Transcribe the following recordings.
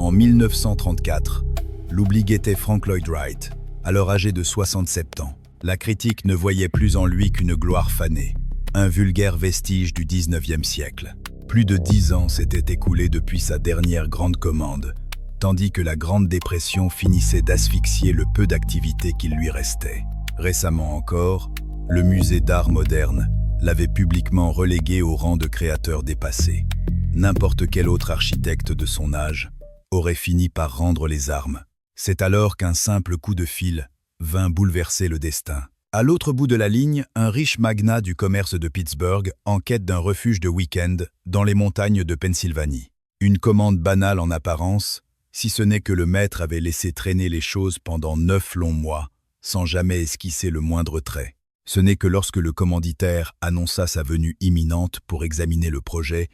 En 1934, l'oublié-guettait Frank Lloyd Wright, alors âgé de 67 ans. La critique ne voyait plus en lui qu'une gloire fanée, un vulgaire vestige du 19e siècle. Plus de 10 ans s'étaient écoulés depuis sa dernière grande commande, tandis que la Grande Dépression finissait d'asphyxier le peu d'activité qu'il lui restait. Récemment encore, le musée d'art moderne l'avait publiquement relégué au rang de créateur dépassé. N'importe quel autre architecte de son âge aurait fini par rendre les armes. C'est alors qu'un simple coup de fil vint bouleverser le destin. À l'autre bout de la ligne, un riche magnat du commerce de Pittsburgh en quête d'un refuge de week-end dans les montagnes de Pennsylvanie. Une commande banale en apparence, si ce n'est que le maître avait laissé traîner les choses pendant 9 longs mois, sans jamais esquisser le moindre trait. Ce n'est que lorsque le commanditaire annonça sa venue imminente pour examiner le projet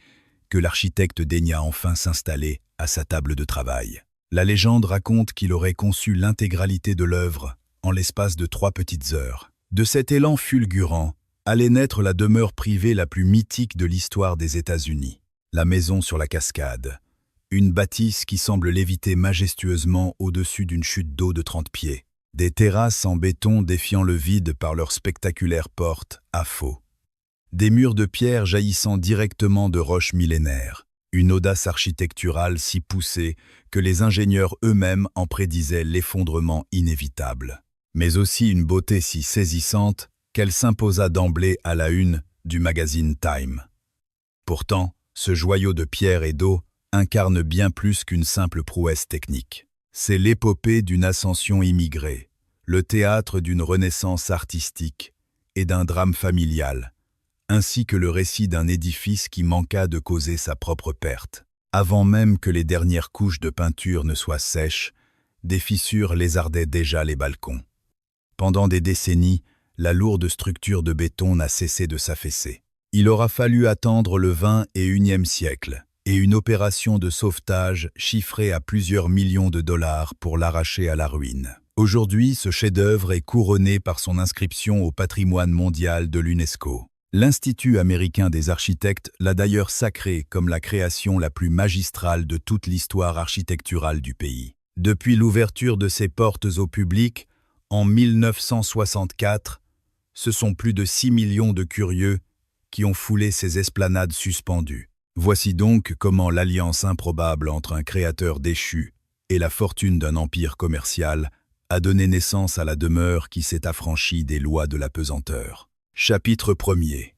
que l'architecte daigna enfin s'installer à sa table de travail. La légende raconte qu'il aurait conçu l'intégralité de l'œuvre en l'espace de 3 petites heures. De cet élan fulgurant allait naître la demeure privée la plus mythique de l'histoire des États-Unis, la maison sur la cascade. Une bâtisse qui semble léviter majestueusement au-dessus d'une chute d'eau de 30 pieds. Des terrasses en béton défiant le vide par leurs spectaculaires portes à faux. Des murs de pierre jaillissant directement de roches millénaires. Une audace architecturale si poussée que les ingénieurs eux-mêmes en prédisaient l'effondrement inévitable. Mais aussi une beauté si saisissante qu'elle s'imposa d'emblée à la une du magazine Time. Pourtant, ce joyau de pierre et d'eau incarne bien plus qu'une simple prouesse technique. C'est l'épopée d'une ascension immigrée, le théâtre d'une renaissance artistique et d'un drame familial, ainsi que le récit d'un édifice qui manqua de causer sa propre perte. Avant même que les dernières couches de peinture ne soient sèches, des fissures lézardaient déjà les balcons. Pendant des décennies, la lourde structure de béton n'a cessé de s'affaisser. Il aura fallu attendre le XXIe siècle et une opération de sauvetage chiffrée à plusieurs millions de dollars pour l'arracher à la ruine. Aujourd'hui, ce chef-d'œuvre est couronné par son inscription au patrimoine mondial de l'UNESCO. L'Institut américain des architectes l'a d'ailleurs sacré comme la création la plus magistrale de toute l'histoire architecturale du pays. Depuis l'ouverture de ses portes au public, en 1964, ce sont plus de 6 millions de curieux qui ont foulé ces esplanades suspendues. Voici donc comment l'alliance improbable entre un créateur déchu et la fortune d'un empire commercial a donné naissance à la demeure qui s'est affranchie des lois de la pesanteur. Chapitre 1er.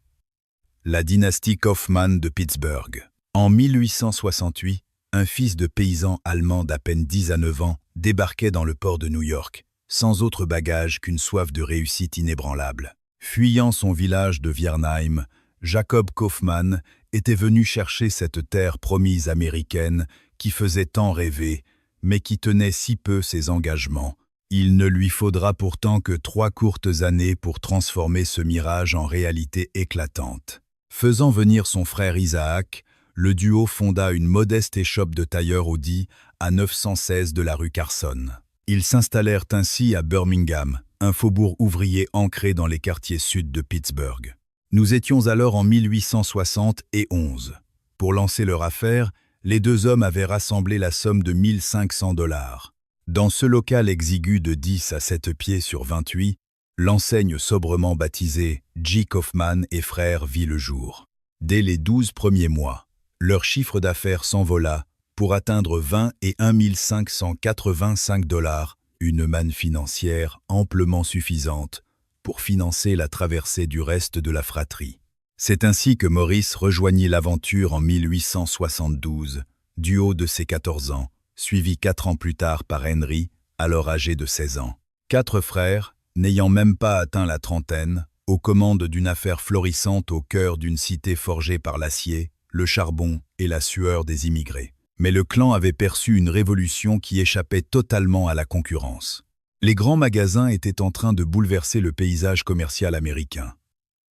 La dynastie Kaufmann de Pittsburgh. En 1868, un fils de paysan allemand d'à peine 10 à 9 ans débarquait dans le port de New York, sans autre bagage qu'une soif de réussite inébranlable. Fuyant son village de Viernheim, Jacob Kaufmann était venu chercher cette terre promise américaine qui faisait tant rêver, mais qui tenait si peu ses engagements. Il ne lui faudra pourtant que 3 courtes années pour transformer ce mirage en réalité éclatante. Faisant venir son frère Isaac, le duo fonda une modeste échoppe de tailleur Audi à 916 de la rue Carson. Ils s'installèrent ainsi à Birmingham, un faubourg ouvrier ancré dans les quartiers sud de Pittsburgh. Nous étions alors en 1871. Pour lancer leur affaire, les 2 hommes avaient rassemblé la somme de 1 500 $. Dans ce local exigu de 10 à 7 pieds sur 28, l'enseigne sobrement baptisée J. Kaufmann et frères vit le jour. Dès les 12 premiers mois, leur chiffre d'affaires s'envola pour atteindre 20 et 1 585 $, une manne financière amplement suffisante pour financer la traversée du reste de la fratrie. C'est ainsi que Maurice rejoignit l'aventure en 1872, du haut de ses 14 ans, suivi 4 ans plus tard par Henry, alors âgé de 16 ans. 4 frères, n'ayant même pas atteint la trentaine, aux commandes d'une affaire florissante au cœur d'une cité forgée par l'acier, le charbon et la sueur des immigrés. Mais le clan avait perçu une révolution qui échappait totalement à la concurrence. Les grands magasins étaient en train de bouleverser le paysage commercial américain.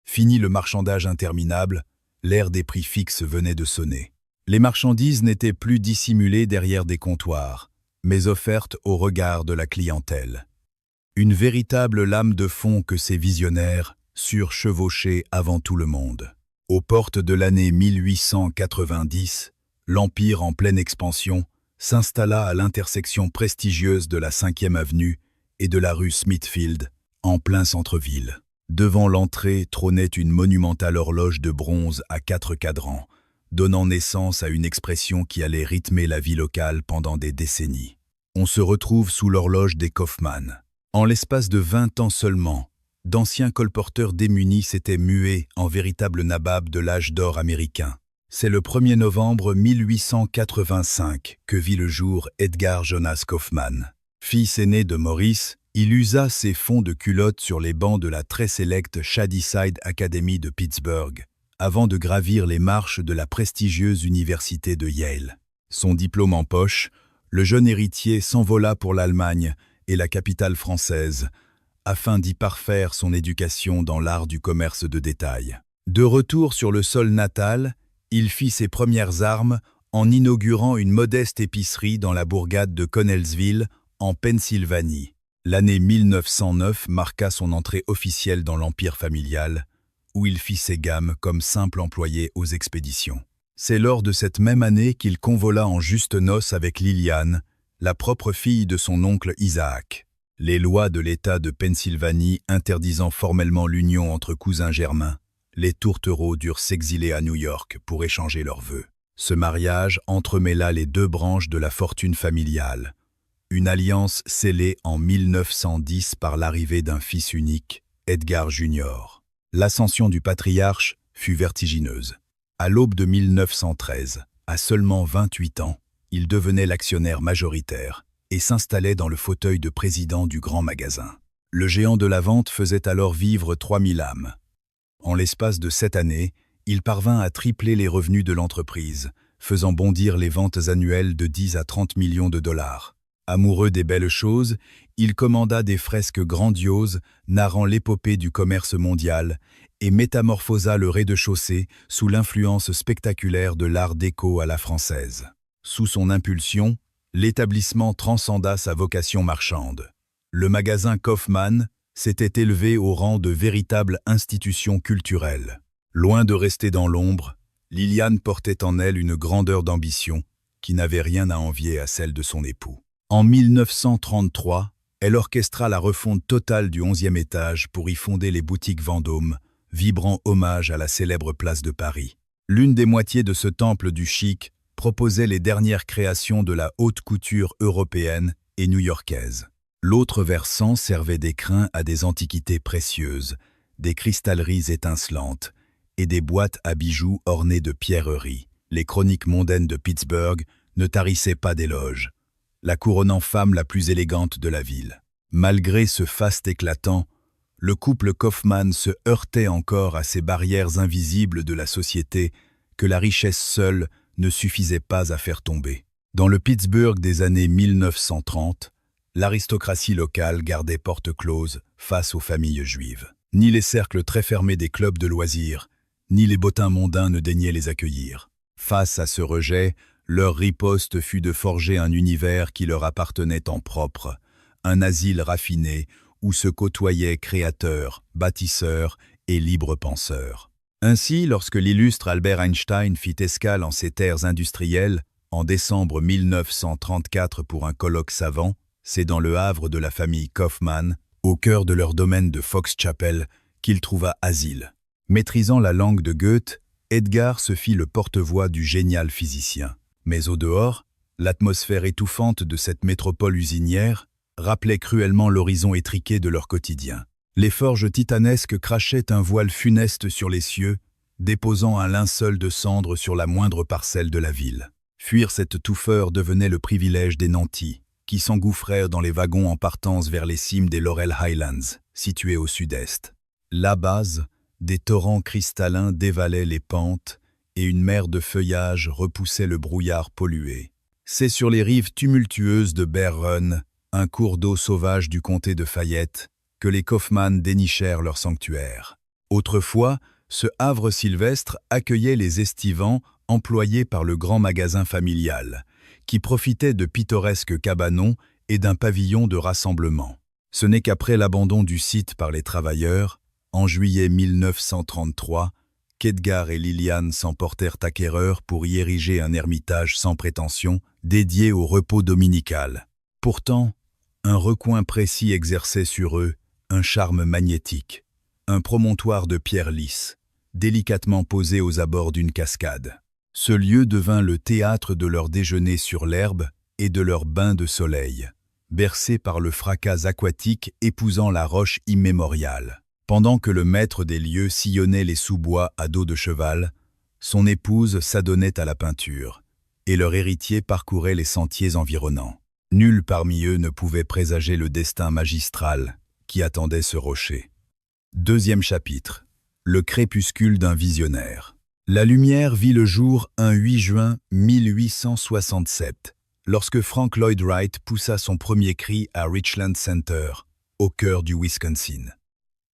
Fini le marchandage interminable, l'ère des prix fixes venait de sonner. Les marchandises n'étaient plus dissimulées derrière des comptoirs, mais offertes au regard de la clientèle. Une véritable lame de fond que ces visionnaires surent chevaucher avant tout le monde. Aux portes de l'année 1890, l'Empire en pleine expansion s'installa à l'intersection prestigieuse de la 5e avenue et de la rue Smithfield, en plein centre-ville. Devant l'entrée trônait une monumentale horloge de bronze à 4 cadrans, donnant naissance à une expression qui allait rythmer la vie locale pendant des décennies. On se retrouve sous l'horloge des Kaufmann. En l'espace de 20 ans seulement, d'anciens colporteurs démunis s'étaient mués en véritables nababs de l'âge d'or américain. C'est le 1er novembre 1885 que vit le jour Edgar Jonas Kaufmann. Fils aîné de Maurice, il usa ses fonds de culotte sur les bancs de la très sélecte Shadyside Academy de Pittsburgh, avant de gravir les marches de la prestigieuse université de Yale. Son diplôme en poche, le jeune héritier s'envola pour l'Allemagne et la capitale française, afin d'y parfaire son éducation dans l'art du commerce de détail. De retour sur le sol natal, il fit ses premières armes en inaugurant une modeste épicerie dans la bourgade de Connellsville, en Pennsylvanie. L'année 1909 marqua son entrée officielle dans l'empire familial, où il fit ses gammes comme simple employé aux expéditions. C'est lors de cette même année qu'il convola en justes noces avec Liliane, la propre fille de son oncle Isaac. Les lois de l'État de Pennsylvanie interdisant formellement l'union entre cousins germains, les tourtereaux durent s'exiler à New York pour échanger leurs vœux. Ce mariage entremêla les deux branches de la fortune familiale, une alliance scellée en 1910 par l'arrivée d'un fils unique, Edgar Jr. L'ascension du patriarche fut vertigineuse. À l'aube de 1913, à seulement 28 ans, il devenait l'actionnaire majoritaire et s'installait dans le fauteuil de président du grand magasin. Le géant de la vente faisait alors vivre 3000 âmes. En l'espace de 7 années, il parvint à tripler les revenus de l'entreprise, faisant bondir les ventes annuelles de 10 à 30 millions de dollars. Amoureux des belles choses, il commanda des fresques grandioses narrant l'épopée du commerce mondial et métamorphosa le rez-de-chaussée sous l'influence spectaculaire de l'art déco à la française. Sous son impulsion, l'établissement transcenda sa vocation marchande. Le magasin Kaufmann s'était élevé au rang de véritable institution culturelle. Loin de rester dans l'ombre, Liliane portait en elle une grandeur d'ambition qui n'avait rien à envier à celle de son époux. En 1933, elle orchestra la refonte totale du 11e étage pour y fonder les boutiques Vendôme, vibrant hommage à la célèbre place de Paris. L'une des moitiés de ce temple du chic proposait les dernières créations de la haute couture européenne et new-yorkaise. L'autre versant servait d'écrin à des antiquités précieuses, des cristalleries étincelantes et des boîtes à bijoux ornées de pierreries. Les chroniques mondaines de Pittsburgh ne tarissaient pas d'éloges, la couronnant femme la plus élégante de la ville. Malgré ce faste éclatant, le couple Kaufmann se heurtait encore à ces barrières invisibles de la société que la richesse seule ne suffisait pas à faire tomber. Dans le Pittsburgh des années 1930, l'aristocratie locale gardait porte close face aux familles juives. Ni les cercles très fermés des clubs de loisirs, ni les bottins mondains ne daignaient les accueillir. Face à ce rejet, leur riposte fut de forger un univers qui leur appartenait en propre, un asile raffiné où se côtoyaient créateurs, bâtisseurs et libres penseurs. Ainsi, lorsque l'illustre Albert Einstein fit escale en ces terres industrielles, en décembre 1934 pour un colloque savant, c'est dans le havre de la famille Kaufmann, au cœur de leur domaine de Fox Chapel, qu'il trouva asile. Maîtrisant la langue de Goethe, Edgar se fit le porte-voix du génial physicien. Mais au dehors, l'atmosphère étouffante de cette métropole usinière rappelait cruellement l'horizon étriqué de leur quotidien. Les forges titanesques crachaient un voile funeste sur les cieux, déposant un linceul de cendres sur la moindre parcelle de la ville. Fuir cette touffeur devenait le privilège des nantis, qui s'engouffrèrent dans les wagons en partance vers les cimes des Laurel Highlands, situées au sud-est. Là-bas, des torrents cristallins dévalaient les pentes et une mer de feuillage repoussait le brouillard pollué. C'est sur les rives tumultueuses de Bear Run, un cours d'eau sauvage du comté de Fayette, que les Kaufmann dénichèrent leur sanctuaire. Autrefois, ce havre sylvestre accueillait les estivants employés par le grand magasin familial, qui profitait de pittoresques cabanons et d'un pavillon de rassemblement. Ce n'est qu'après l'abandon du site par les travailleurs, en juillet 1933, qu'Edgar et Liliane s'emportèrent acquéreurs pour y ériger un ermitage sans prétention, dédié au repos dominical. Pourtant, un recoin précis exerçait sur eux un charme magnétique, un promontoire de pierre lisse, délicatement posé aux abords d'une cascade. Ce lieu devint le théâtre de leur déjeuner sur l'herbe et de leur bain de soleil, bercé par le fracas aquatique épousant la roche immémoriale. Pendant que le maître des lieux sillonnait les sous-bois à dos de cheval, son épouse s'adonnait à la peinture, et leur héritier parcourait les sentiers environnants. Nul parmi eux ne pouvait présager le destin magistral qui attendait ce rocher. Deuxième chapitre. Le crépuscule d'un visionnaire. La lumière vit le jour un 8 juin 1867, lorsque Frank Lloyd Wright poussa son premier cri à Richland Center, au cœur du Wisconsin.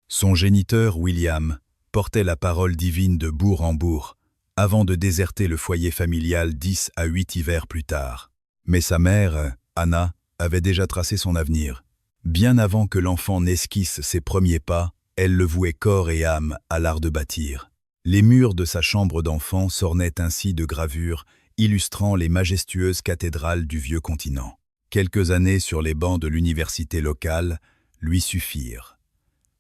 Son géniteur, William, portait la parole divine de bourg en bourg, avant de déserter le foyer familial 10 à 8 hivers plus tard. Mais sa mère, Anna, avait déjà tracé son avenir. Bien avant que l'enfant n'esquisse ses premiers pas, elle le vouait corps et âme à l'art de bâtir. Les murs de sa chambre d'enfant s'ornaient ainsi de gravures illustrant les majestueuses cathédrales du vieux continent. Quelques années sur les bancs de l'université locale lui suffirent.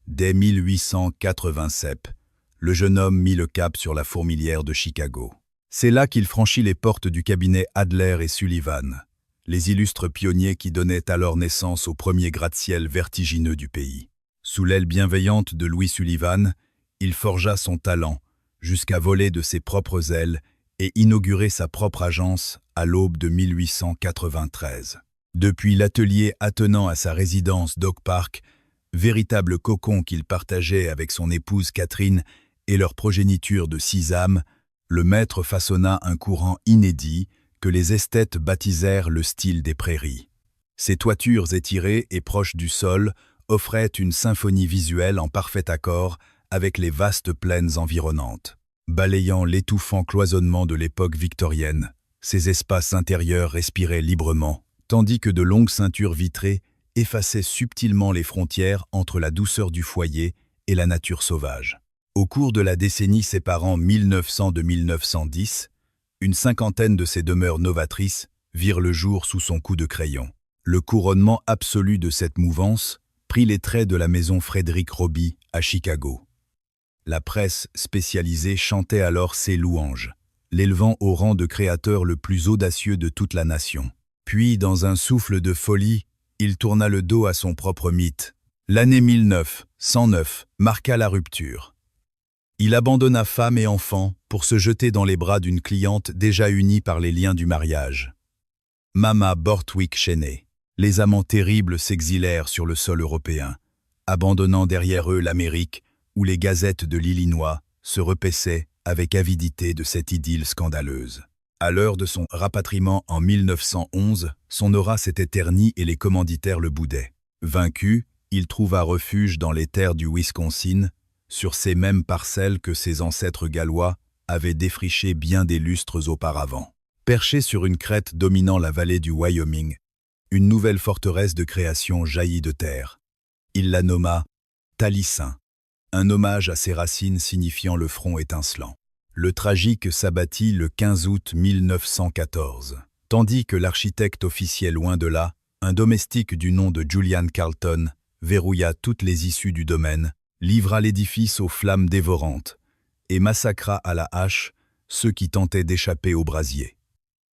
Dès 1887, le jeune homme mit le cap sur la fourmilière de Chicago. C'est là qu'il franchit les portes du cabinet Adler et Sullivan, les illustres pionniers qui donnaient alors naissance au premier gratte-ciel vertigineux du pays. Sous l'aile bienveillante de Louis Sullivan, il forgea son talent, jusqu'à voler de ses propres ailes et inaugurer sa propre agence à l'aube de 1893. Depuis l'atelier attenant à sa résidence d'Oak Park, véritable cocon qu'il partageait avec son épouse Catherine et leur progéniture de 6 âmes, le maître façonna un courant inédit que les esthètes baptisèrent le style des prairies. Ses toitures étirées et proches du sol offrait une symphonie visuelle en parfait accord avec les vastes plaines environnantes. Balayant l'étouffant cloisonnement de l'époque victorienne, ces espaces intérieurs respiraient librement, tandis que de longues ceintures vitrées effaçaient subtilement les frontières entre la douceur du foyer et la nature sauvage. Au cours de la décennie séparant 1900 de 1910, une cinquantaine de ces demeures novatrices virent le jour sous son coup de crayon. Le couronnement absolu de cette mouvance prit les traits de la maison Frédéric Roby à Chicago. La presse spécialisée chantait alors ses louanges, l'élevant au rang de créateur le plus audacieux de toute la nation. Puis, dans un souffle de folie, il tourna le dos à son propre mythe. L'année 1909 marqua la rupture. Il abandonna femme et enfants pour se jeter dans les bras d'une cliente déjà unie par les liens du mariage. Mama Borthwick Cheney. Les amants terribles s'exilèrent sur le sol européen, abandonnant derrière eux l'Amérique, où les gazettes de l'Illinois se repaissaient avec avidité de cette idylle scandaleuse. À l'heure de son rapatriement en 1911, son aura s'était ternie et les commanditaires le boudaient. Vaincu, il trouva refuge dans les terres du Wisconsin, sur ces mêmes parcelles que ses ancêtres gallois avaient défrichées bien des lustres auparavant. Perché sur une crête dominant la vallée du Wyoming, une nouvelle forteresse de création jaillit de terre. Il la nomma Taliesin, un hommage à ses racines signifiant le front étincelant. Le tragique s'abattit le 15 août 1914, tandis que l'architecte officiait loin de là, un domestique du nom de Julian Carlton verrouilla toutes les issues du domaine, livra l'édifice aux flammes dévorantes et massacra à la hache ceux qui tentaient d'échapper au brasier.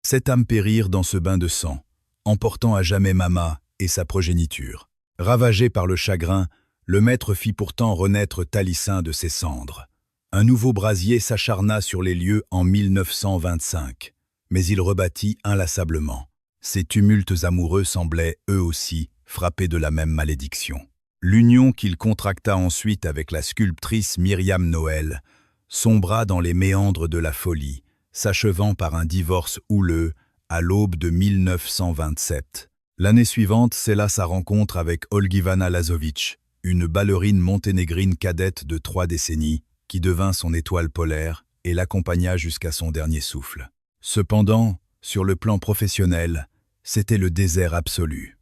7 âmes périrent dans ce bain de sang, emportant à jamais Mama et sa progéniture. Ravagé par le chagrin, le maître fit pourtant renaître Taliesin de ses cendres. Un nouveau brasier s'acharna sur les lieux en 1925, mais il rebâtit inlassablement. Ces tumultes amoureux semblaient, eux aussi, frappés de la même malédiction. L'union qu'il contracta ensuite avec la sculptrice Myriam Noël sombra dans les méandres de la folie, s'achevant par un divorce houleux à l'aube de 1927. L'année suivante scella sa rencontre avec Olgivana Lazovic, une ballerine monténégrine cadette de 3 décennies, qui devint son étoile polaire et l'accompagna jusqu'à son dernier souffle. Cependant, sur le plan professionnel, c'était le désert absolu.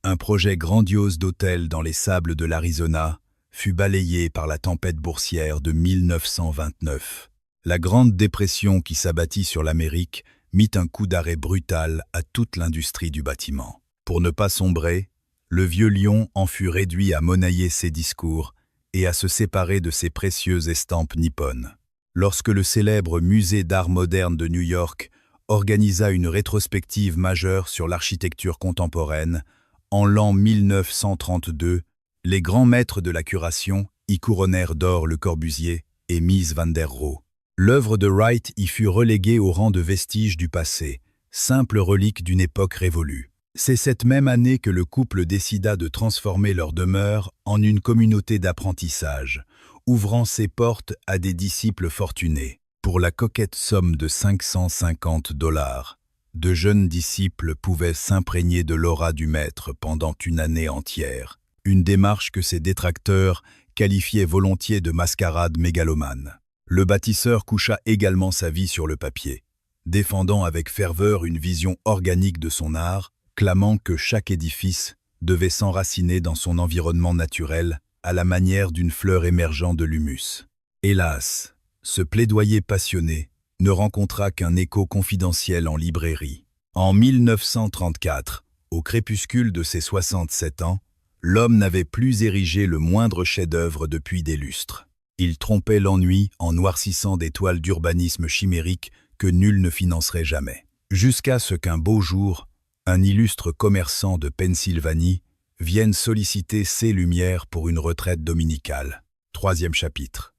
Un projet grandiose d'hôtel dans les sables de l'Arizona fut balayée par la tempête boursière de 1929. La Grande Dépression qui s'abattit sur l'Amérique mit un coup d'arrêt brutal à toute l'industrie du bâtiment. Pour ne pas sombrer, le vieux lion en fut réduit à monnayer ses discours et à se séparer de ses précieuses estampes nippones. Lorsque le célèbre Musée d'art moderne de New York organisa une rétrospective majeure sur l'architecture contemporaine, en l'an 1932, les grands maîtres de la curation y couronnèrent d'or Le Corbusier et Mies van der Rohe. L'œuvre de Wright y fut reléguée au rang de vestige du passé, simple relique d'une époque révolue. C'est cette même année que le couple décida de transformer leur demeure en une communauté d'apprentissage, ouvrant ses portes à des disciples fortunés. Pour la coquette somme de 550 $, de jeunes disciples pouvaient s'imprégner de l'aura du maître pendant une année entière, une démarche que ses détracteurs qualifiaient volontiers de mascarade mégalomane. Le bâtisseur coucha également sa vie sur le papier, défendant avec ferveur une vision organique de son art, clamant que chaque édifice devait s'enraciner dans son environnement naturel, à la manière d'une fleur émergeant de l'humus. Hélas, ce plaidoyer passionné ne rencontra qu'un écho confidentiel en librairie. En 1934, au crépuscule de ses 67 ans, l'homme n'avait plus érigé le moindre chef-d'œuvre depuis des lustres. Il trompait l'ennui en noircissant des toiles d'urbanisme chimérique que nul ne financerait jamais. Jusqu'à ce qu'un beau jour, un illustre commerçant de Pennsylvanie vienne solliciter ses lumières pour une retraite dominicale. 3e chapitre.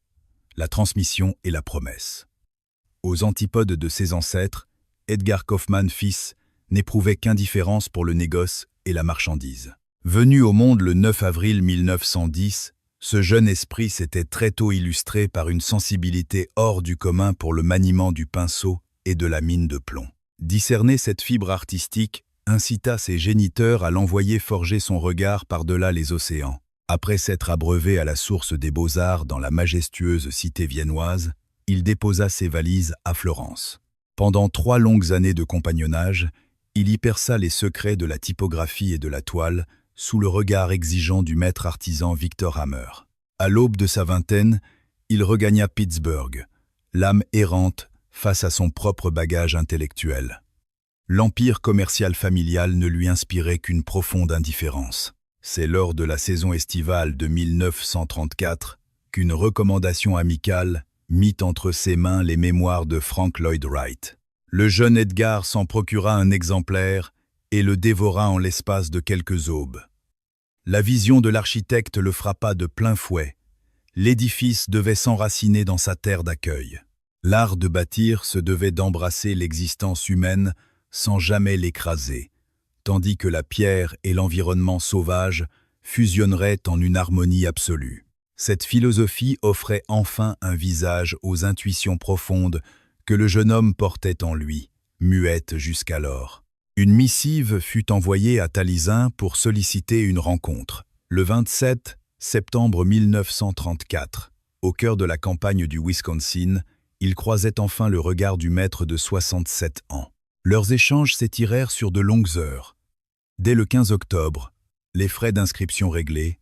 La transmission et la promesse. Aux antipodes de ses ancêtres, Edgar Kaufmann fils n'éprouvait qu'indifférence pour le négoce et la marchandise. Venu au monde le 9 avril 1910, ce jeune esprit s'était très tôt illustré par une sensibilité hors du commun pour le maniement du pinceau et de la mine de plomb. Discerner cette fibre artistique incita ses géniteurs à l'envoyer forger son regard par-delà les océans. Après s'être abreuvé à la source des beaux-arts dans la majestueuse cité viennoise, il déposa ses valises à Florence. Pendant 3 longues années de compagnonnage, il y perça les secrets de la typographie et de la toile sous le regard exigeant du maître artisan Victor Hammer. À l'aube de sa vingtaine, il regagna Pittsburgh, l'âme errante face à son propre bagage intellectuel. L'empire commercial familial ne lui inspirait qu'une profonde indifférence. C'est lors de la saison estivale de 1934 qu'une recommandation amicale mit entre ses mains les mémoires de Frank Lloyd Wright. Le jeune Edgar s'en procura un exemplaire et le dévora en l'espace de quelques aubes. La vision de l'architecte le frappa de plein fouet. L'édifice devait s'enraciner dans sa terre d'accueil. L'art de bâtir se devait d'embrasser l'existence humaine sans jamais l'écraser, tandis que la pierre et l'environnement sauvage fusionneraient en une harmonie absolue. Cette philosophie offrait enfin un visage aux intuitions profondes que le jeune homme portait en lui, muette jusqu'alors. Une missive fut envoyée à Taliesin pour solliciter une rencontre. Le 27 septembre 1934, au cœur de la campagne du Wisconsin, il croisait enfin le regard du maître de 67 ans. Leurs échanges s'étirèrent sur de longues heures. Dès le 15 octobre, les frais d'inscription réglés,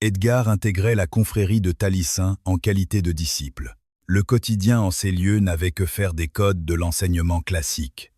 Edgar intégrait la confrérie de Taliesin en qualité de disciple. Le quotidien en ces lieux n'avait que faire des codes de l'enseignement classique.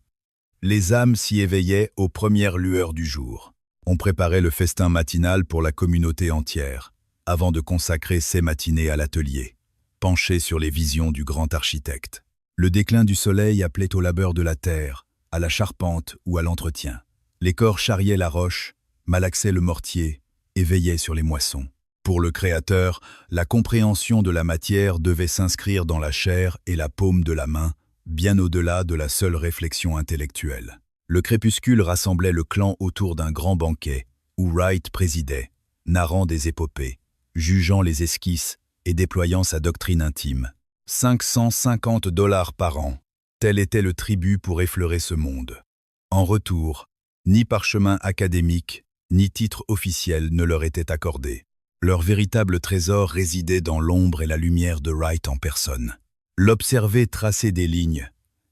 Les âmes s'y éveillaient aux premières lueurs du jour. On préparait le festin matinal pour la communauté entière, avant de consacrer ses matinées à l'atelier, penché sur les visions du grand architecte. Le déclin du soleil appelait au labeur de la terre, à la charpente ou à l'entretien. Les corps charriaient la roche, malaxaient le mortier et veillaient sur les moissons. Pour le créateur, la compréhension de la matière devait s'inscrire dans la chair et la paume de la main, bien au-delà de la seule réflexion intellectuelle. Le crépuscule rassemblait le clan autour d'un grand banquet, où Wright présidait, narrant des épopées, jugeant les esquisses et déployant sa doctrine intime. 550 $ par an, tel était le tribut pour effleurer ce monde. En retour, ni parchemin académique, ni titre officiel ne leur était accordé. Leur véritable trésor résidait dans l'ombre et la lumière de Wright en personne. L'observer tracer des lignes,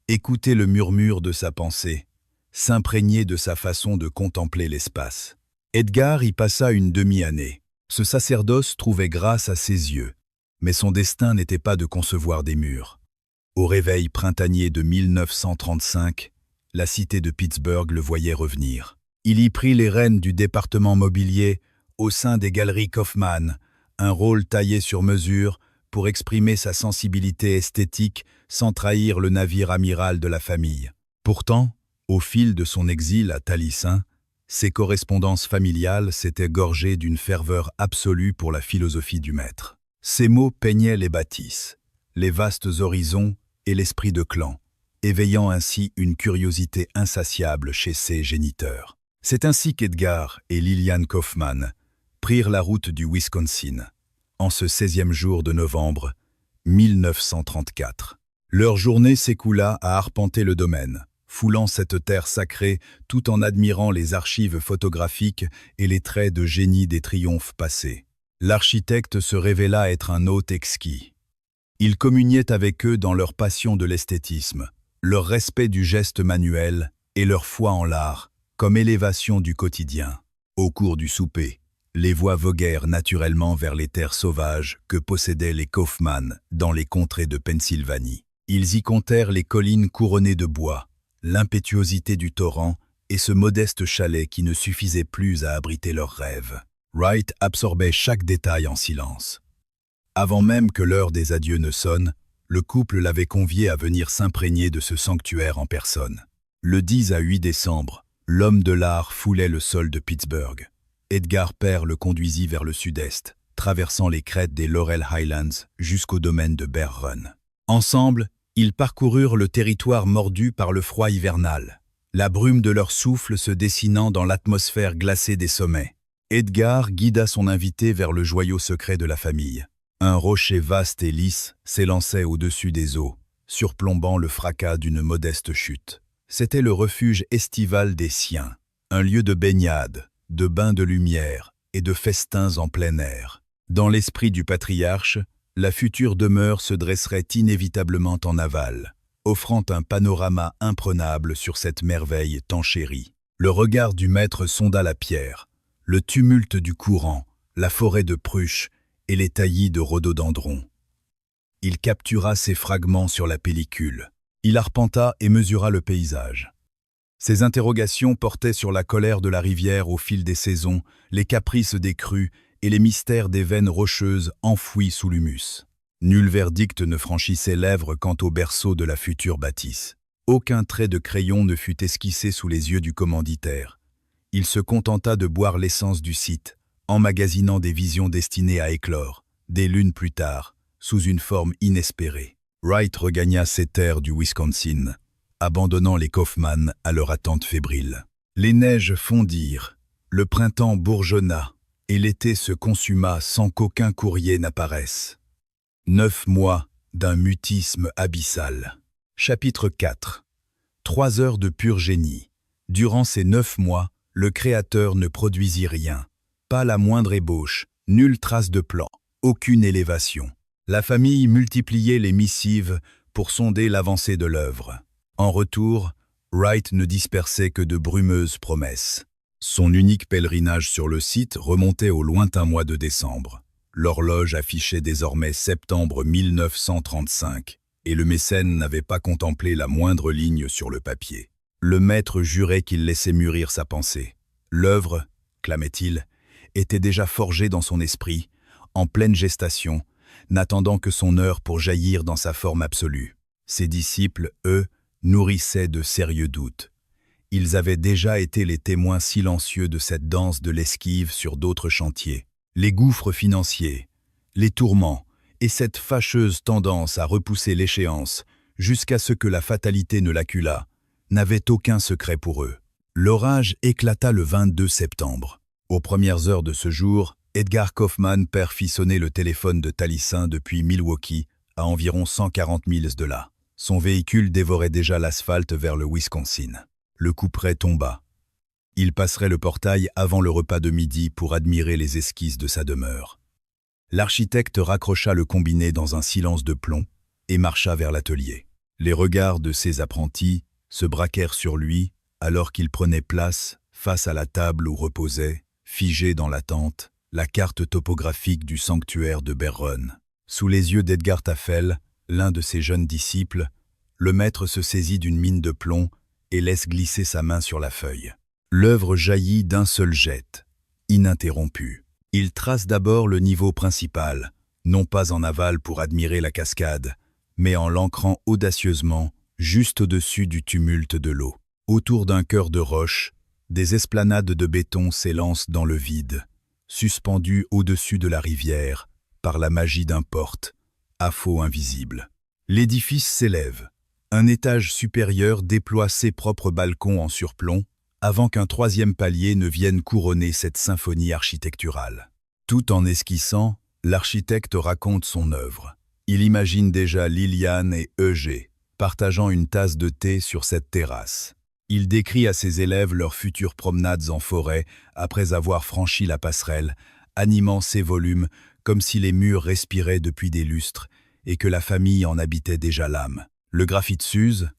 écouter le murmure de sa pensée, s'imprégner de sa façon de contempler l'espace. Edgar y passa une demi-année. Ce sacerdoce trouvait grâce à ses yeux, mais son destin n'était pas de concevoir des murs. Au réveil printanier de 1935, la cité de Pittsburgh le voyait revenir. Il y prit les rênes du département mobilier au sein des Galeries Kaufmann, un rôle taillé sur mesure pour exprimer sa sensibilité esthétique sans trahir le navire amiral de la famille. Pourtant, au fil de son exil à Taliesin, ses correspondances familiales s'étaient gorgées d'une ferveur absolue pour la philosophie du maître. Ses mots peignaient les bâtisses, les vastes horizons et l'esprit de clan, éveillant ainsi une curiosité insatiable chez ses géniteurs. C'est ainsi qu'Edgar et Lillian Kaufmann prirent la route du Wisconsin, en ce 16e jour de novembre 1934. Leur journée s'écoula à arpenter le domaine, foulant cette terre sacrée tout en admirant les archives photographiques et les traits de génie des triomphes passés. L'architecte se révéla être un hôte exquis. Il communiait avec eux dans leur passion de l'esthétisme, leur respect du geste manuel et leur foi en l'art, comme élévation du quotidien. Au cours du souper, les voix voguèrent naturellement vers les terres sauvages que possédaient les Kaufmann dans les contrées de Pennsylvanie. Ils y comptèrent les collines couronnées de bois, l'impétuosité du torrent et ce modeste chalet qui ne suffisait plus à abriter leurs rêves. Wright absorbait chaque détail en silence. Avant même que l'heure des adieux ne sonne, le couple l'avait convié à venir s'imprégner de ce sanctuaire en personne. Le 10 à 8 décembre, l'homme de l'art foulait le sol de Pittsburgh. Edgar père le conduisit vers le sud-est, traversant les crêtes des Laurel Highlands jusqu'au domaine de Bear Run. Ensemble, ils parcoururent le territoire mordu par le froid hivernal, la brume de leur souffle se dessinant dans l'atmosphère glacée des sommets. Edgar guida son invité vers le joyau secret de la famille. Un rocher vaste et lisse s'élançait au-dessus des eaux, surplombant le fracas d'une modeste chute. C'était le refuge estival des siens, un lieu de baignade, de bains de lumière et de festins en plein air. Dans l'esprit du patriarche, la future demeure se dresserait inévitablement en aval, offrant un panorama imprenable sur cette merveille tant chérie. Le regard du maître sonda la pierre, le tumulte du courant, la forêt de pruches et les taillis de rhododendrons. Il captura ces fragments sur la pellicule. Il arpenta et mesura le paysage. Ses interrogations portaient sur la colère de la rivière au fil des saisons, les caprices des crues et les mystères des veines rocheuses enfouies sous l'humus. Nul verdict ne franchissait lèvres quant au berceau de la future bâtisse. Aucun trait de crayon ne fut esquissé sous les yeux du commanditaire. Il se contenta de boire l'essence du site, emmagasinant des visions destinées à éclore, des lunes plus tard, sous une forme inespérée. Wright regagna ses terres du Wisconsin, abandonnant les Kaufmann à leur attente fébrile. Les neiges fondirent, le printemps bourgeonna, et l'été se consuma sans qu'aucun courrier n'apparaisse. 9 mois d'un mutisme abyssal. Chapitre 4. 3 heures de pur génie. Durant ces 9 mois, le Créateur ne produisit rien. Pas la moindre ébauche, nulle trace de plan, aucune élévation. La famille multipliait les missives pour sonder l'avancée de l'œuvre. En retour, Wright ne dispersait que de brumeuses promesses. Son unique pèlerinage sur le site remontait au lointain mois de décembre. L'horloge affichait désormais septembre 1935, et le mécène n'avait pas contemplé la moindre ligne sur le papier. Le maître jurait qu'il laissait mûrir sa pensée. L'œuvre, clamait-il, était déjà forgée dans son esprit, en pleine gestation, n'attendant que son heure pour jaillir dans sa forme absolue. Ses disciples, eux, nourrissaient de sérieux doutes. Ils avaient déjà été les témoins silencieux de cette danse de l'esquive sur d'autres chantiers. Les gouffres financiers, les tourments et cette fâcheuse tendance à repousser l'échéance jusqu'à ce que la fatalité ne l'acculât, n'avaient aucun secret pour eux. L'orage éclata le 22 septembre. Aux premières heures de ce jour, Edgar Kaufmann père fit sonner le téléphone de Taliesin depuis Milwaukee, à environ 140 milles de là. Son véhicule dévorait déjà l'asphalte vers le Wisconsin. Le couperet tomba. Il passerait le portail avant le repas de midi pour admirer les esquisses de sa demeure. L'architecte raccrocha le combiné dans un silence de plomb et marcha vers l'atelier. Les regards de ses apprentis se braquèrent sur lui alors qu'il prenait place face à la table où reposait, figé dans l'attente, la carte topographique du sanctuaire de Berrun. Sous les yeux d'Edgar Tafel, l'un de ses jeunes disciples, le maître se saisit d'une mine de plomb et laisse glisser sa main sur la feuille. L'œuvre jaillit d'un seul jet, ininterrompu. Il trace d'abord le niveau principal, non pas en aval pour admirer la cascade, mais en l'ancrant audacieusement juste au-dessus du tumulte de l'eau. Autour d'un cœur de roche, des esplanades de béton s'élancent dans le vide, suspendues au-dessus de la rivière par la magie d'un porte, à faux invisible. L'édifice s'élève. Un étage supérieur déploie ses propres balcons en surplomb, avant qu'un troisième palier ne vienne couronner cette symphonie architecturale. Tout en esquissant, l'architecte raconte son œuvre. Il imagine déjà Liliane et Eugé, partageant une tasse de thé sur cette terrasse. Il décrit à ses élèves leurs futures promenades en forêt après avoir franchi la passerelle, animant ses volumes comme si les murs respiraient depuis des lustres et que la famille en habitait déjà l'âme. Le graphite s'use,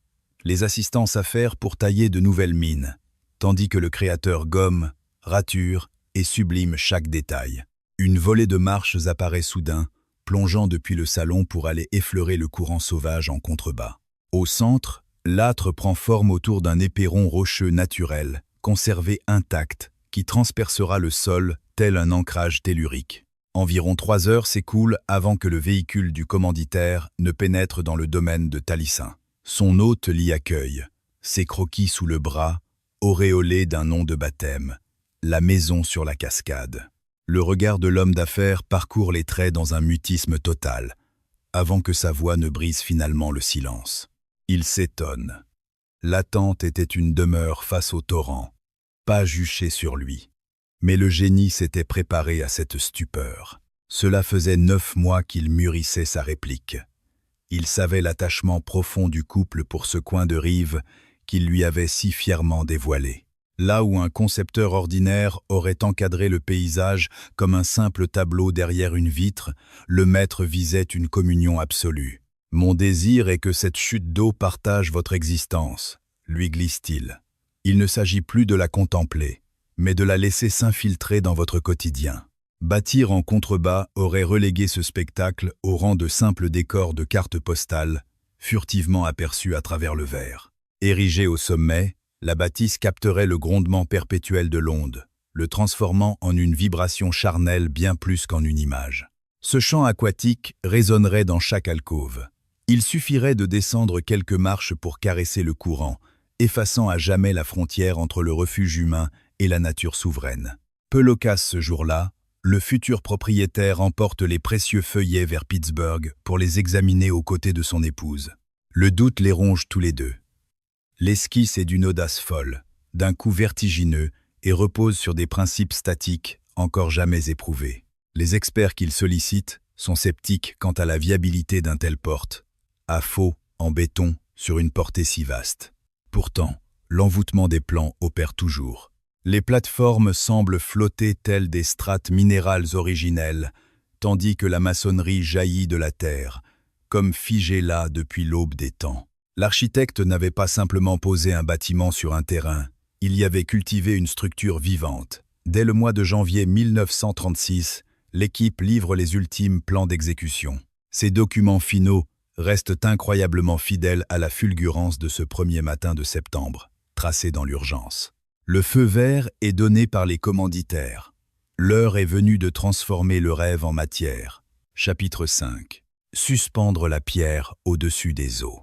les assistants s'affairent pour tailler de nouvelles mines, tandis que le créateur gomme, rature et sublime chaque détail. Une volée de marches apparaît soudain, plongeant depuis le salon pour aller effleurer le courant sauvage en contrebas. Au centre, l'âtre prend forme autour d'un éperon rocheux naturel, conservé intact, qui transpercera le sol tel un ancrage tellurique. Environ 3 heures s'écoulent avant que le véhicule du commanditaire ne pénètre dans le domaine de Talissin. Son hôte l'y accueille, ses croquis sous le bras, auréolé d'un nom de baptême, la maison sur la cascade. Le regard de l'homme d'affaires parcourt les traits dans un mutisme total, avant que sa voix ne brise finalement le silence. Il s'étonne. L'attente était une demeure face au torrent, pas juchée sur lui. Mais le génie s'était préparé à cette stupeur. Cela faisait 9 mois qu'il mûrissait sa réplique. Il savait l'attachement profond du couple pour ce coin de rive qu'il lui avait si fièrement dévoilé. Là où un concepteur ordinaire aurait encadré le paysage comme un simple tableau derrière une vitre, le maître visait une communion absolue. « Mon désir est que cette chute d'eau partage votre existence », lui glisse-t-il. Il ne s'agit plus de la contempler, mais de la laisser s'infiltrer dans votre quotidien. Bâtir en contrebas aurait relégué ce spectacle au rang de simple décor de carte postale, furtivement aperçu à travers le verre. Érigée au sommet, la bâtisse capterait le grondement perpétuel de l'onde, le transformant en une vibration charnelle bien plus qu'en une image. Ce chant aquatique résonnerait dans chaque alcôve. Il suffirait de descendre quelques marches pour caresser le courant, effaçant à jamais la frontière entre le refuge humain et la nature souveraine. Peu loquace ce jour-là, le futur propriétaire emporte les précieux feuillets vers Pittsburgh pour les examiner aux côtés de son épouse. Le doute les ronge tous les deux. L'esquisse est d'une audace folle, d'un coup vertigineux et repose sur des principes statiques encore jamais éprouvés. Les experts qu'il sollicite sont sceptiques quant à la viabilité d'un tel porte, à faux, en béton, sur une portée si vaste. Pourtant, l'envoûtement des plans opère toujours. Les plateformes semblent flotter telles des strates minérales originelles, tandis que la maçonnerie jaillit de la terre, comme figée là depuis l'aube des temps. L'architecte n'avait pas simplement posé un bâtiment sur un terrain, il y avait cultivé une structure vivante. Dès le mois de janvier 1936, l'équipe livre les ultimes plans d'exécution. Ces documents finaux restent incroyablement fidèles à la fulgurance de ce premier matin de septembre, tracé dans l'urgence. Le feu vert est donné par les commanditaires. L'heure est venue de transformer le rêve en matière. Chapitre 5. Suspendre la pierre au-dessus des eaux.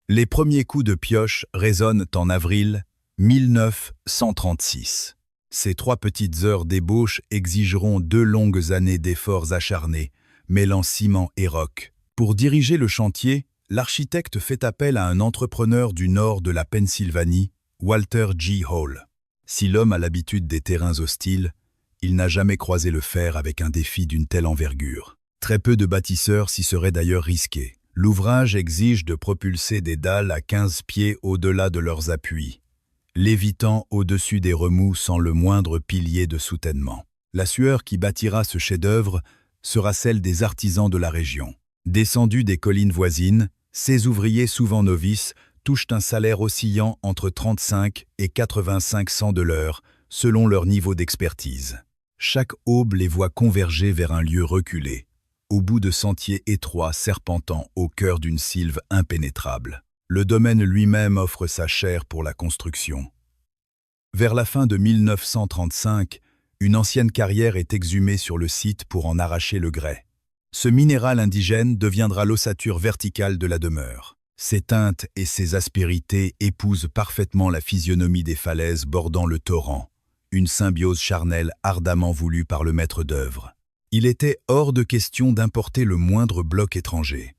Les premiers coups de pioche résonnent en avril 1936. Ces 3 petites heures d'ébauche exigeront 2 longues années d'efforts acharnés, mêlant ciment et roc. Pour diriger le chantier, l'architecte fait appel à un entrepreneur du nord de la Pennsylvanie, Walter G. Hall. Si l'homme a l'habitude des terrains hostiles, il n'a jamais croisé le fer avec un défi d'une telle envergure. Très peu de bâtisseurs s'y seraient d'ailleurs risqués. L'ouvrage exige de propulser des dalles à 15 pieds au-delà de leurs appuis, lévitant au-dessus des remous sans le moindre pilier de soutènement. La sueur qui bâtira ce chef-d'œuvre sera celle des artisans de la région. Descendus des collines voisines, ces ouvriers souvent novices touchent un salaire oscillant entre 35 et 85 cents de l'heure, selon leur niveau d'expertise. Chaque aube les voit converger vers un lieu reculé, au bout de sentiers étroits serpentant au cœur d'une sylve impénétrable. Le domaine lui-même offre sa chair pour la construction. Vers la fin de 1935, une ancienne carrière est exhumée sur le site pour en arracher le grès. Ce minéral indigène deviendra l'ossature verticale de la demeure. Ses teintes et ses aspérités épousent parfaitement la physionomie des falaises bordant le torrent, une symbiose charnelle ardemment voulue par le maître d'œuvre. Il était hors de question d'importer le moindre bloc étranger.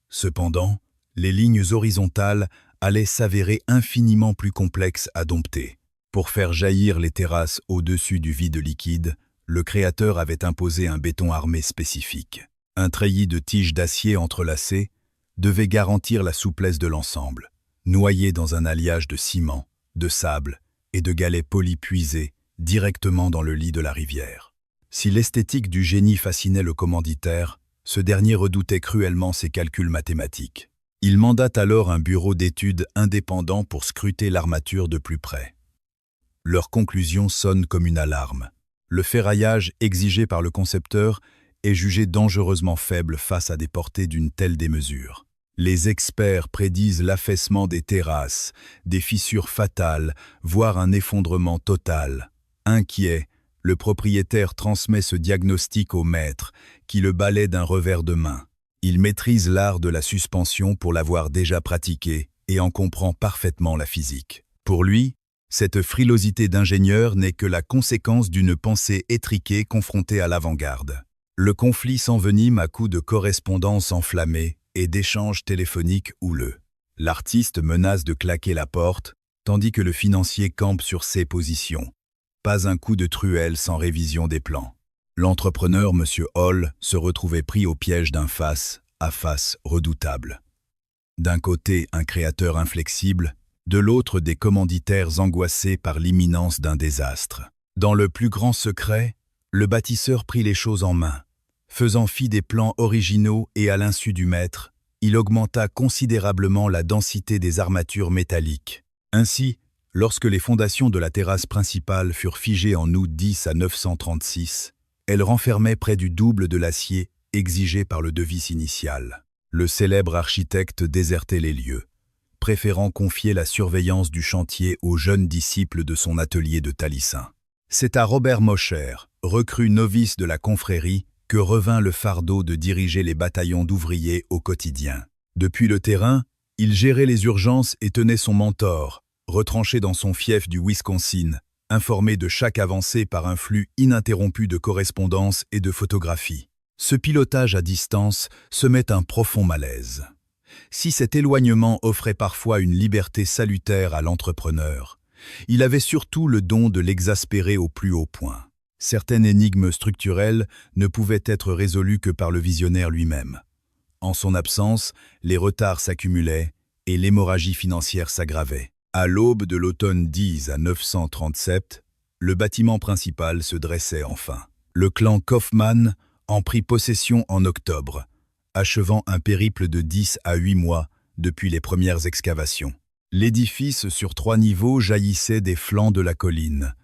Cependant, les lignes horizontales allaient s'avérer infiniment plus complexes à dompter. Pour faire jaillir les terrasses au-dessus du vide liquide, le créateur avait imposé un béton armé spécifique. Un treillis de tiges d'acier entrelacées devait garantir la souplesse de l'ensemble, noyé dans un alliage de ciment, de sable et de galets polis puisés directement dans le lit de la rivière. Si l'esthétique du génie fascinait le commanditaire, ce dernier redoutait cruellement ses calculs mathématiques. Il mandate alors un bureau d'études indépendant pour scruter l'armature de plus près. Leur conclusion sonne comme une alarme. Le ferraillage exigé par le concepteur est jugé dangereusement faible face à des portées d'une telle démesure. Les experts prédisent l'affaissement des terrasses, des fissures fatales, voire un effondrement total. Inquiet, le propriétaire transmet ce diagnostic au maître, qui le balaie d'un revers de main. Il maîtrise l'art de la suspension pour l'avoir déjà pratiqué et en comprend parfaitement la physique. Pour lui, cette frilosité d'ingénieur n'est que la conséquence d'une pensée étriquée confrontée à l'avant-garde. Le conflit s'envenime à coups de correspondances enflammées et d'échanges téléphoniques houleux. L'artiste menace de claquer la porte, tandis que le financier campe sur ses positions. Pas un coup de truelle sans révision des plans. L'entrepreneur, M. Hall, se retrouvait pris au piège d'un face-à-face redoutable. D'un côté, un créateur inflexible, de l'autre, des commanditaires angoissés par l'imminence d'un désastre. Dans le plus grand secret, le bâtisseur prit les choses en main. Faisant fi des plans originaux et à l'insu du maître, il augmenta considérablement la densité des armatures métalliques. Ainsi, lorsque les fondations de la terrasse principale furent figées en août 10 à 936, elles renfermaient près du double de l'acier exigé par le devis initial. Le célèbre architecte désertait les lieux, préférant confier la surveillance du chantier aux jeunes disciples de son atelier de Talissin. C'est à Robert Mosher, recrue novice de la confrérie, que revint le fardeau de diriger les bataillons d'ouvriers au quotidien. Depuis le terrain, il gérait les urgences et tenait son mentor, retranché dans son fief du Wisconsin, informé de chaque avancée par un flux ininterrompu de correspondances et de photographies. Ce pilotage à distance semait un profond malaise. Si cet éloignement offrait parfois une liberté salutaire à l'entrepreneur, il avait surtout le don de l'exaspérer au plus haut point. Certaines énigmes structurelles ne pouvaient être résolues que par le visionnaire lui-même. En son absence, les retards s'accumulaient et l'hémorragie financière s'aggravait. À l'aube de l'automne 10 à 937, le bâtiment principal se dressait enfin. Le clan Kaufmann en prit possession en octobre, achevant un périple de 10 à 8 mois depuis les premières excavations. L'édifice sur 3 niveaux jaillissait des flancs de la colline,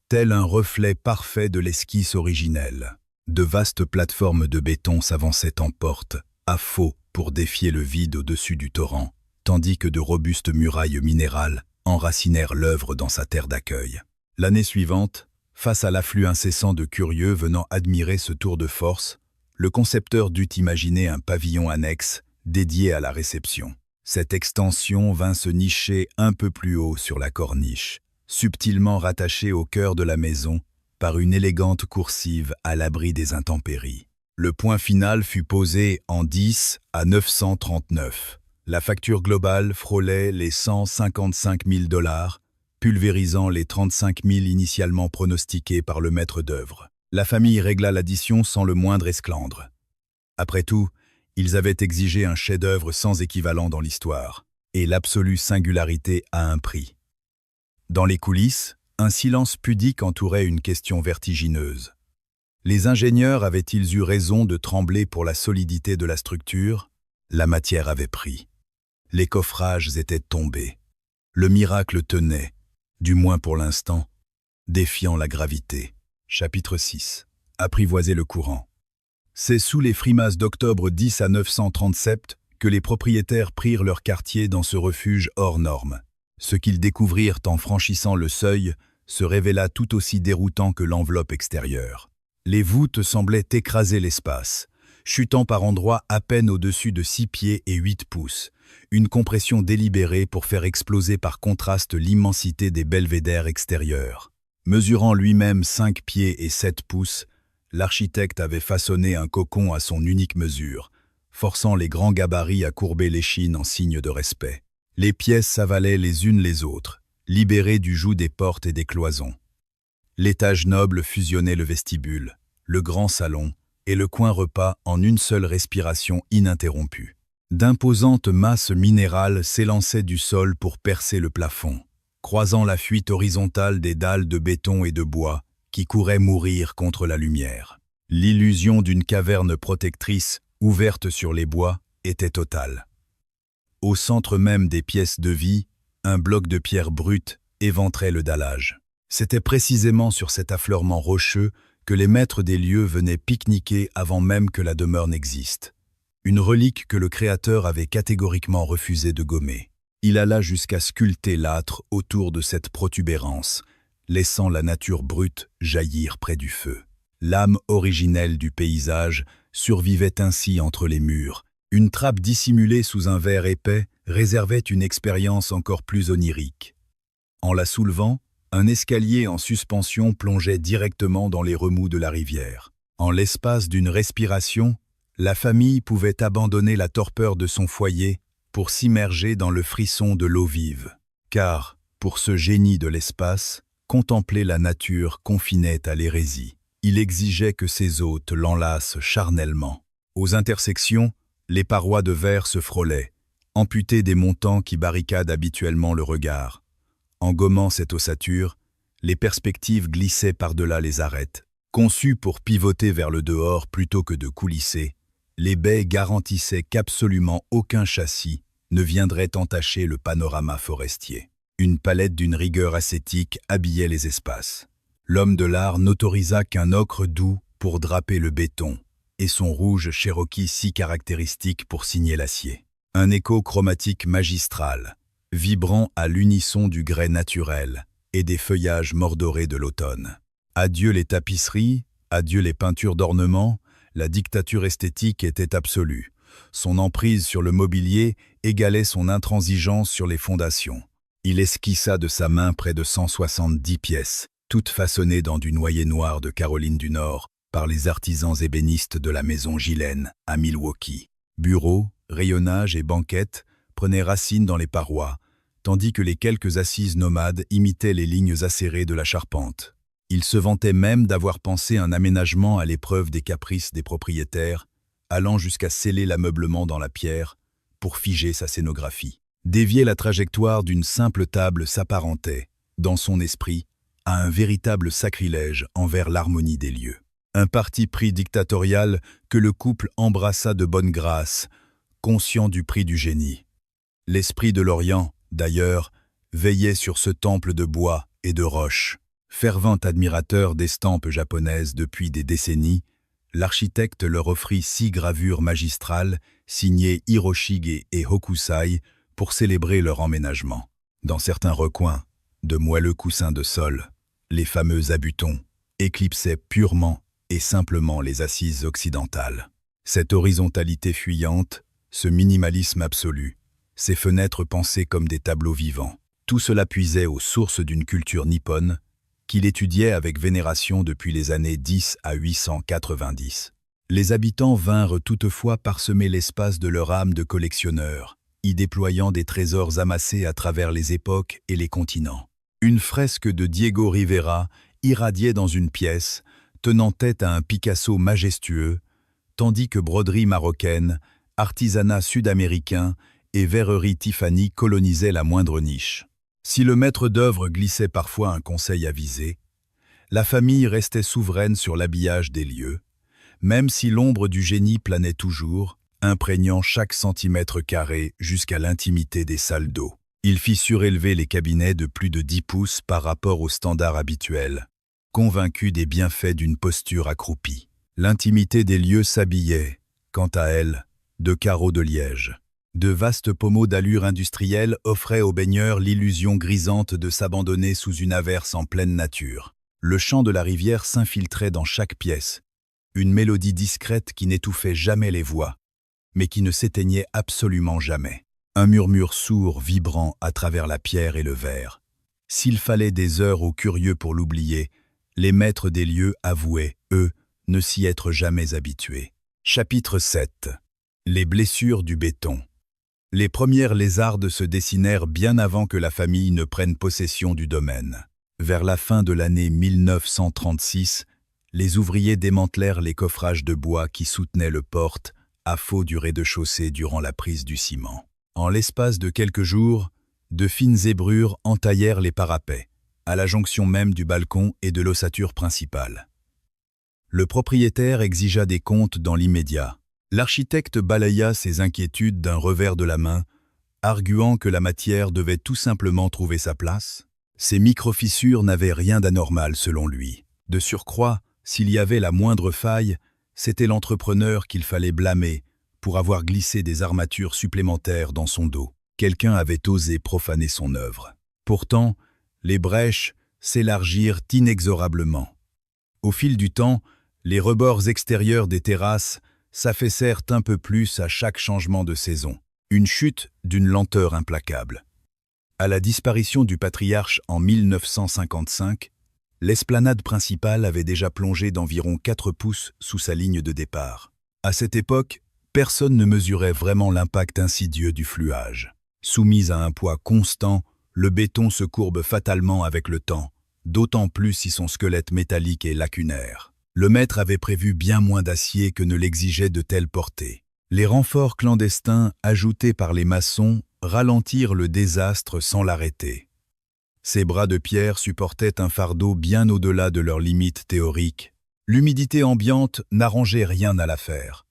tel un reflet parfait de l'esquisse originelle. De vastes plateformes de béton s'avançaient en porte, à faux pour défier le vide au-dessus du torrent, tandis que de robustes murailles minérales enracinèrent l'œuvre dans sa terre d'accueil. L'année suivante, face à l'afflux incessant de curieux venant admirer ce tour de force, le concepteur dut imaginer un pavillon annexe dédié à la réception. Cette extension vint se nicher un peu plus haut sur la corniche, subtilement rattachée au cœur de la maison par une élégante coursive à l'abri des intempéries. Le point final fut posé en 10 à 939. La facture globale frôlait les 155 000 $, pulvérisant les 35 000 initialement pronostiqués par le maître d'œuvre. La famille régla l'addition sans le moindre esclandre. Après tout, ils avaient exigé un chef-d'œuvre sans équivalent dans l'histoire, et l'absolue singularité a un prix. Dans les coulisses, un silence pudique entourait une question vertigineuse. Les ingénieurs avaient-ils eu raison de trembler pour la solidité de la structure? La matière avait pris. Les coffrages étaient tombés. Le miracle tenait, du moins pour l'instant, défiant la gravité. Chapitre 6. Apprivoiser le courant. C'est sous les frimas d'octobre 10 à 937 que les propriétaires prirent leur quartier dans ce refuge hors norme. Ce qu'ils découvrirent en franchissant le seuil se révéla tout aussi déroutant que l'enveloppe extérieure. Les voûtes semblaient écraser l'espace, chutant par endroits à peine au-dessus de 6 pieds et 8 pouces, une compression délibérée pour faire exploser par contraste l'immensité des belvédères extérieurs. Mesurant lui-même 5 pieds et 7 pouces, l'architecte avait façonné un cocon à son unique mesure, forçant les grands gabarits à courber l'échine en signe de respect. Les pièces s'avalaient les unes les autres, libérées du joug des portes et des cloisons. L'étage noble fusionnait le vestibule, le grand salon et le coin repas en une seule respiration ininterrompue. D'imposantes masses minérales s'élançaient du sol pour percer le plafond, croisant la fuite horizontale des dalles de béton et de bois qui couraient mourir contre la lumière. L'illusion d'une caverne protectrice ouverte sur les bois était totale. Au centre même des pièces de vie, un bloc de pierre brute éventrait le dallage. C'était précisément sur cet affleurement rocheux que les maîtres des lieux venaient pique-niquer avant même que la demeure n'existe. Une relique que le créateur avait catégoriquement refusé de gommer. Il alla jusqu'à sculpter l'âtre autour de cette protubérance, laissant la nature brute jaillir près du feu. L'âme originelle du paysage survivait ainsi entre les murs. Une trappe dissimulée sous un verre épais réservait une expérience encore plus onirique. En la soulevant, un escalier en suspension plongeait directement dans les remous de la rivière. En l'espace d'une respiration, la famille pouvait abandonner la torpeur de son foyer pour s'immerger dans le frisson de l'eau vive. Car, pour ce génie de l'espace, contempler la nature confinait à l'hérésie. Il exigeait que ses hôtes l'enlacent charnellement. Aux intersections, les parois de verre se frôlaient, amputées des montants qui barricadent habituellement le regard. En gommant cette ossature, les perspectives glissaient par-delà les arêtes. Conçues pour pivoter vers le dehors plutôt que de coulisser, les baies garantissaient qu'absolument aucun châssis ne viendrait entacher le panorama forestier. Une palette d'une rigueur ascétique habillait les espaces. L'homme de l'art n'autorisa qu'un ocre doux pour draper le béton, et son rouge cherokee si caractéristique pour signer l'acier. Un écho chromatique magistral, vibrant à l'unisson du grès naturel et des feuillages mordorés de l'automne. Adieu les tapisseries, adieu les peintures d'ornement, la dictature esthétique était absolue. Son emprise sur le mobilier égalait son intransigeance sur les fondations. Il esquissa de sa main près de 170 pièces, toutes façonnées dans du noyer noir de Caroline du Nord, par les artisans ébénistes de la maison Gillen, à Milwaukee. Bureaux, rayonnages et banquettes prenaient racine dans les parois, tandis que les quelques assises nomades imitaient les lignes acérées de la charpente. Il se vantait même d'avoir pensé un aménagement à l'épreuve des caprices des propriétaires, allant jusqu'à sceller l'ameublement dans la pierre pour figer sa scénographie. Dévier la trajectoire d'une simple table s'apparentait, dans son esprit, à un véritable sacrilège envers l'harmonie des lieux. Un parti pris dictatorial que le couple embrassa de bonne grâce, conscient du prix du génie. L'esprit de l'Orient, d'ailleurs, veillait sur ce temple de bois et de roche. Fervent admirateur d'estampes japonaises depuis des décennies, l'architecte leur offrit 6 gravures magistrales signées Hiroshige et Hokusai pour célébrer leur emménagement. Dans certains recoins, de moelleux coussins de sol, les fameux abutons éclipsaient purement et simplement les assises occidentales. Cette horizontalité fuyante, ce minimalisme absolu, ces fenêtres pensées comme des tableaux vivants, tout cela puisait aux sources d'une culture nippone qu'il étudiait avec vénération depuis les années 10 à 890. Les habitants vinrent toutefois parsemer l'espace de leur âme de collectionneurs, y déployant des trésors amassés à travers les époques et les continents. Une fresque de Diego Rivera irradiait dans une pièce, tenant tête à un Picasso majestueux, tandis que broderies marocaines, artisanat sud-américain et verrerie Tiffany colonisaient la moindre niche. Si le maître d'œuvre glissait parfois un conseil avisé, la famille restait souveraine sur l'habillage des lieux, même si l'ombre du génie planait toujours, imprégnant chaque centimètre carré jusqu'à l'intimité des salles d'eau. Il fit surélever les cabinets de plus de 10 pouces par rapport aux standards habituels, convaincu des bienfaits d'une posture accroupie. L'intimité des lieux s'habillait, quant à elle, de carreaux de liège. De vastes pommeaux d'allure industrielle offraient aux baigneurs l'illusion grisante de s'abandonner sous une averse en pleine nature. Le chant de la rivière s'infiltrait dans chaque pièce, une mélodie discrète qui n'étouffait jamais les voix, mais qui ne s'éteignait absolument jamais. Un murmure sourd vibrant à travers la pierre et le verre. S'il fallait des heures aux curieux pour l'oublier, les maîtres des lieux avouaient, eux, ne s'y être jamais habitués. Chapitre 7. Les blessures du béton. Les premières lézardes se dessinèrent bien avant que la famille ne prenne possession du domaine. Vers la fin de l'année 1936, les ouvriers démantelèrent les coffrages de bois qui soutenaient le porte à faux du rez-de-chaussée durant la prise du ciment. En l'espace de quelques jours, de fines zébrures entaillèrent les parapets, à la jonction même du balcon et de l'ossature principale. Le propriétaire exigea des comptes dans l'immédiat. L'architecte balaya ses inquiétudes d'un revers de la main, arguant que la matière devait tout simplement trouver sa place. Ces micro-fissures n'avaient rien d'anormal selon lui. De surcroît, s'il y avait la moindre faille, c'était l'entrepreneur qu'il fallait blâmer pour avoir glissé des armatures supplémentaires dans son dos. Quelqu'un avait osé profaner son œuvre. Pourtant, les brèches s'élargirent inexorablement. Au fil du temps, les rebords extérieurs des terrasses s'affaissèrent un peu plus à chaque changement de saison. Une chute d'une lenteur implacable. À la disparition du patriarche en 1955, l'esplanade principale avait déjà plongé d'environ 4 pouces sous sa ligne de départ. À cette époque, personne ne mesurait vraiment l'impact insidieux du fluage. Soumis à un poids constant, le béton se courbe fatalement avec le temps, d'autant plus si son squelette métallique est lacunaire. Le maître avait prévu bien moins d'acier que ne l'exigeait de telles portées. Les renforts clandestins ajoutés par les maçons ralentirent le désastre sans l'arrêter. Ces bras de pierre supportaient un fardeau bien au-delà de leurs limites théoriques. L'humidité ambiante n'arrangeait rien à l'affaire.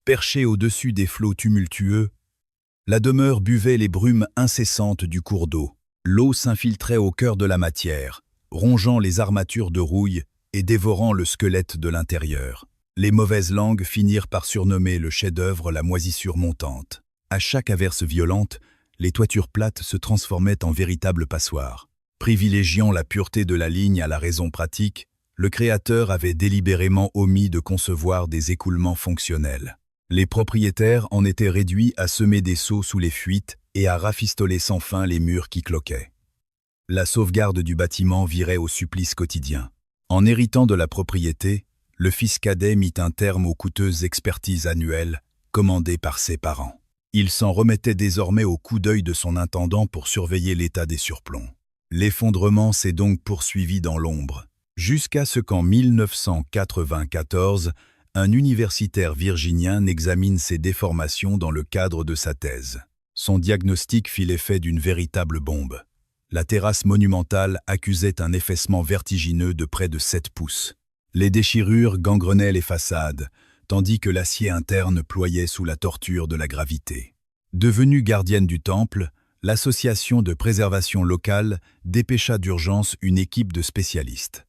Perchée au-dessus des flots tumultueux, la demeure buvait les brumes incessantes du cours d'eau. L'eau s'infiltrait au cœur de la matière, rongeant les armatures de rouille et dévorant le squelette de l'intérieur. Les mauvaises langues finirent par surnommer le chef-d'œuvre la moisissure montante. À chaque averse violente, les toitures plates se transformaient en véritables passoires. Privilégiant la pureté de la ligne à la raison pratique, le créateur avait délibérément omis de concevoir des écoulements fonctionnels. Les propriétaires en étaient réduits à semer des seaux sous les fuites et à rafistoler sans fin les murs qui cloquaient. La sauvegarde du bâtiment virait au supplice quotidien. En héritant de la propriété, le fils cadet mit un terme aux coûteuses expertises annuelles commandées par ses parents. Il s'en remettait désormais au coup d'œil de son intendant pour surveiller l'état des surplombs. L'effondrement s'est donc poursuivi dans l'ombre, jusqu'à ce qu'en 1994, un universitaire virginien n'examine ces déformations dans le cadre de sa thèse. Son diagnostic fit l'effet d'une véritable bombe. La terrasse monumentale accusait un affaissement vertigineux de près de 7 pouces. Les déchirures gangrenaient les façades, tandis que l'acier interne ployait sous la torture de la gravité. Devenue gardienne du temple, l'association de préservation locale dépêcha d'urgence une équipe de spécialistes.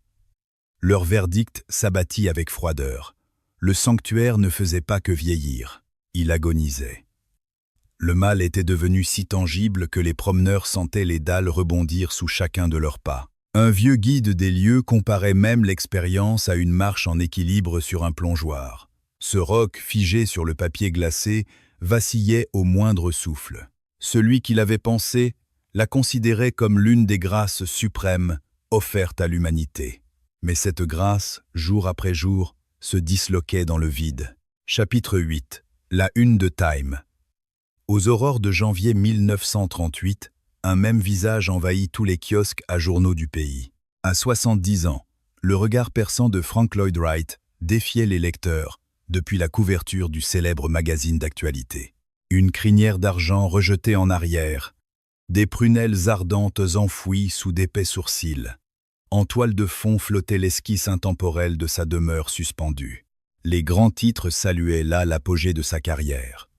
Leur verdict s'abattit avec froideur. Le sanctuaire ne faisait pas que vieillir, il agonisait. Le mal était devenu si tangible que les promeneurs sentaient les dalles rebondir sous chacun de leurs pas. Un vieux guide des lieux comparait même l'expérience à une marche en équilibre sur un plongeoir. Ce roc, figé sur le papier glacé, vacillait au moindre souffle. Celui qui l'avait pensé la considérait comme l'une des grâces suprêmes offertes à l'humanité. Mais cette grâce, jour après jour, se disloquait dans le vide. Chapitre 8. La une de Time. Aux aurores de janvier 1938, un même visage envahit tous les kiosques à journaux du pays. À 70 ans, le regard perçant de Frank Lloyd Wright défiait les lecteurs depuis la couverture du célèbre magazine d'actualité. Une crinière d'argent rejetée en arrière, des prunelles ardentes enfouies sous d'épais sourcils. En toile de fond flottait l'esquisse intemporelle de sa demeure suspendue. Les grands titres saluaient là l'apogée de sa carrière.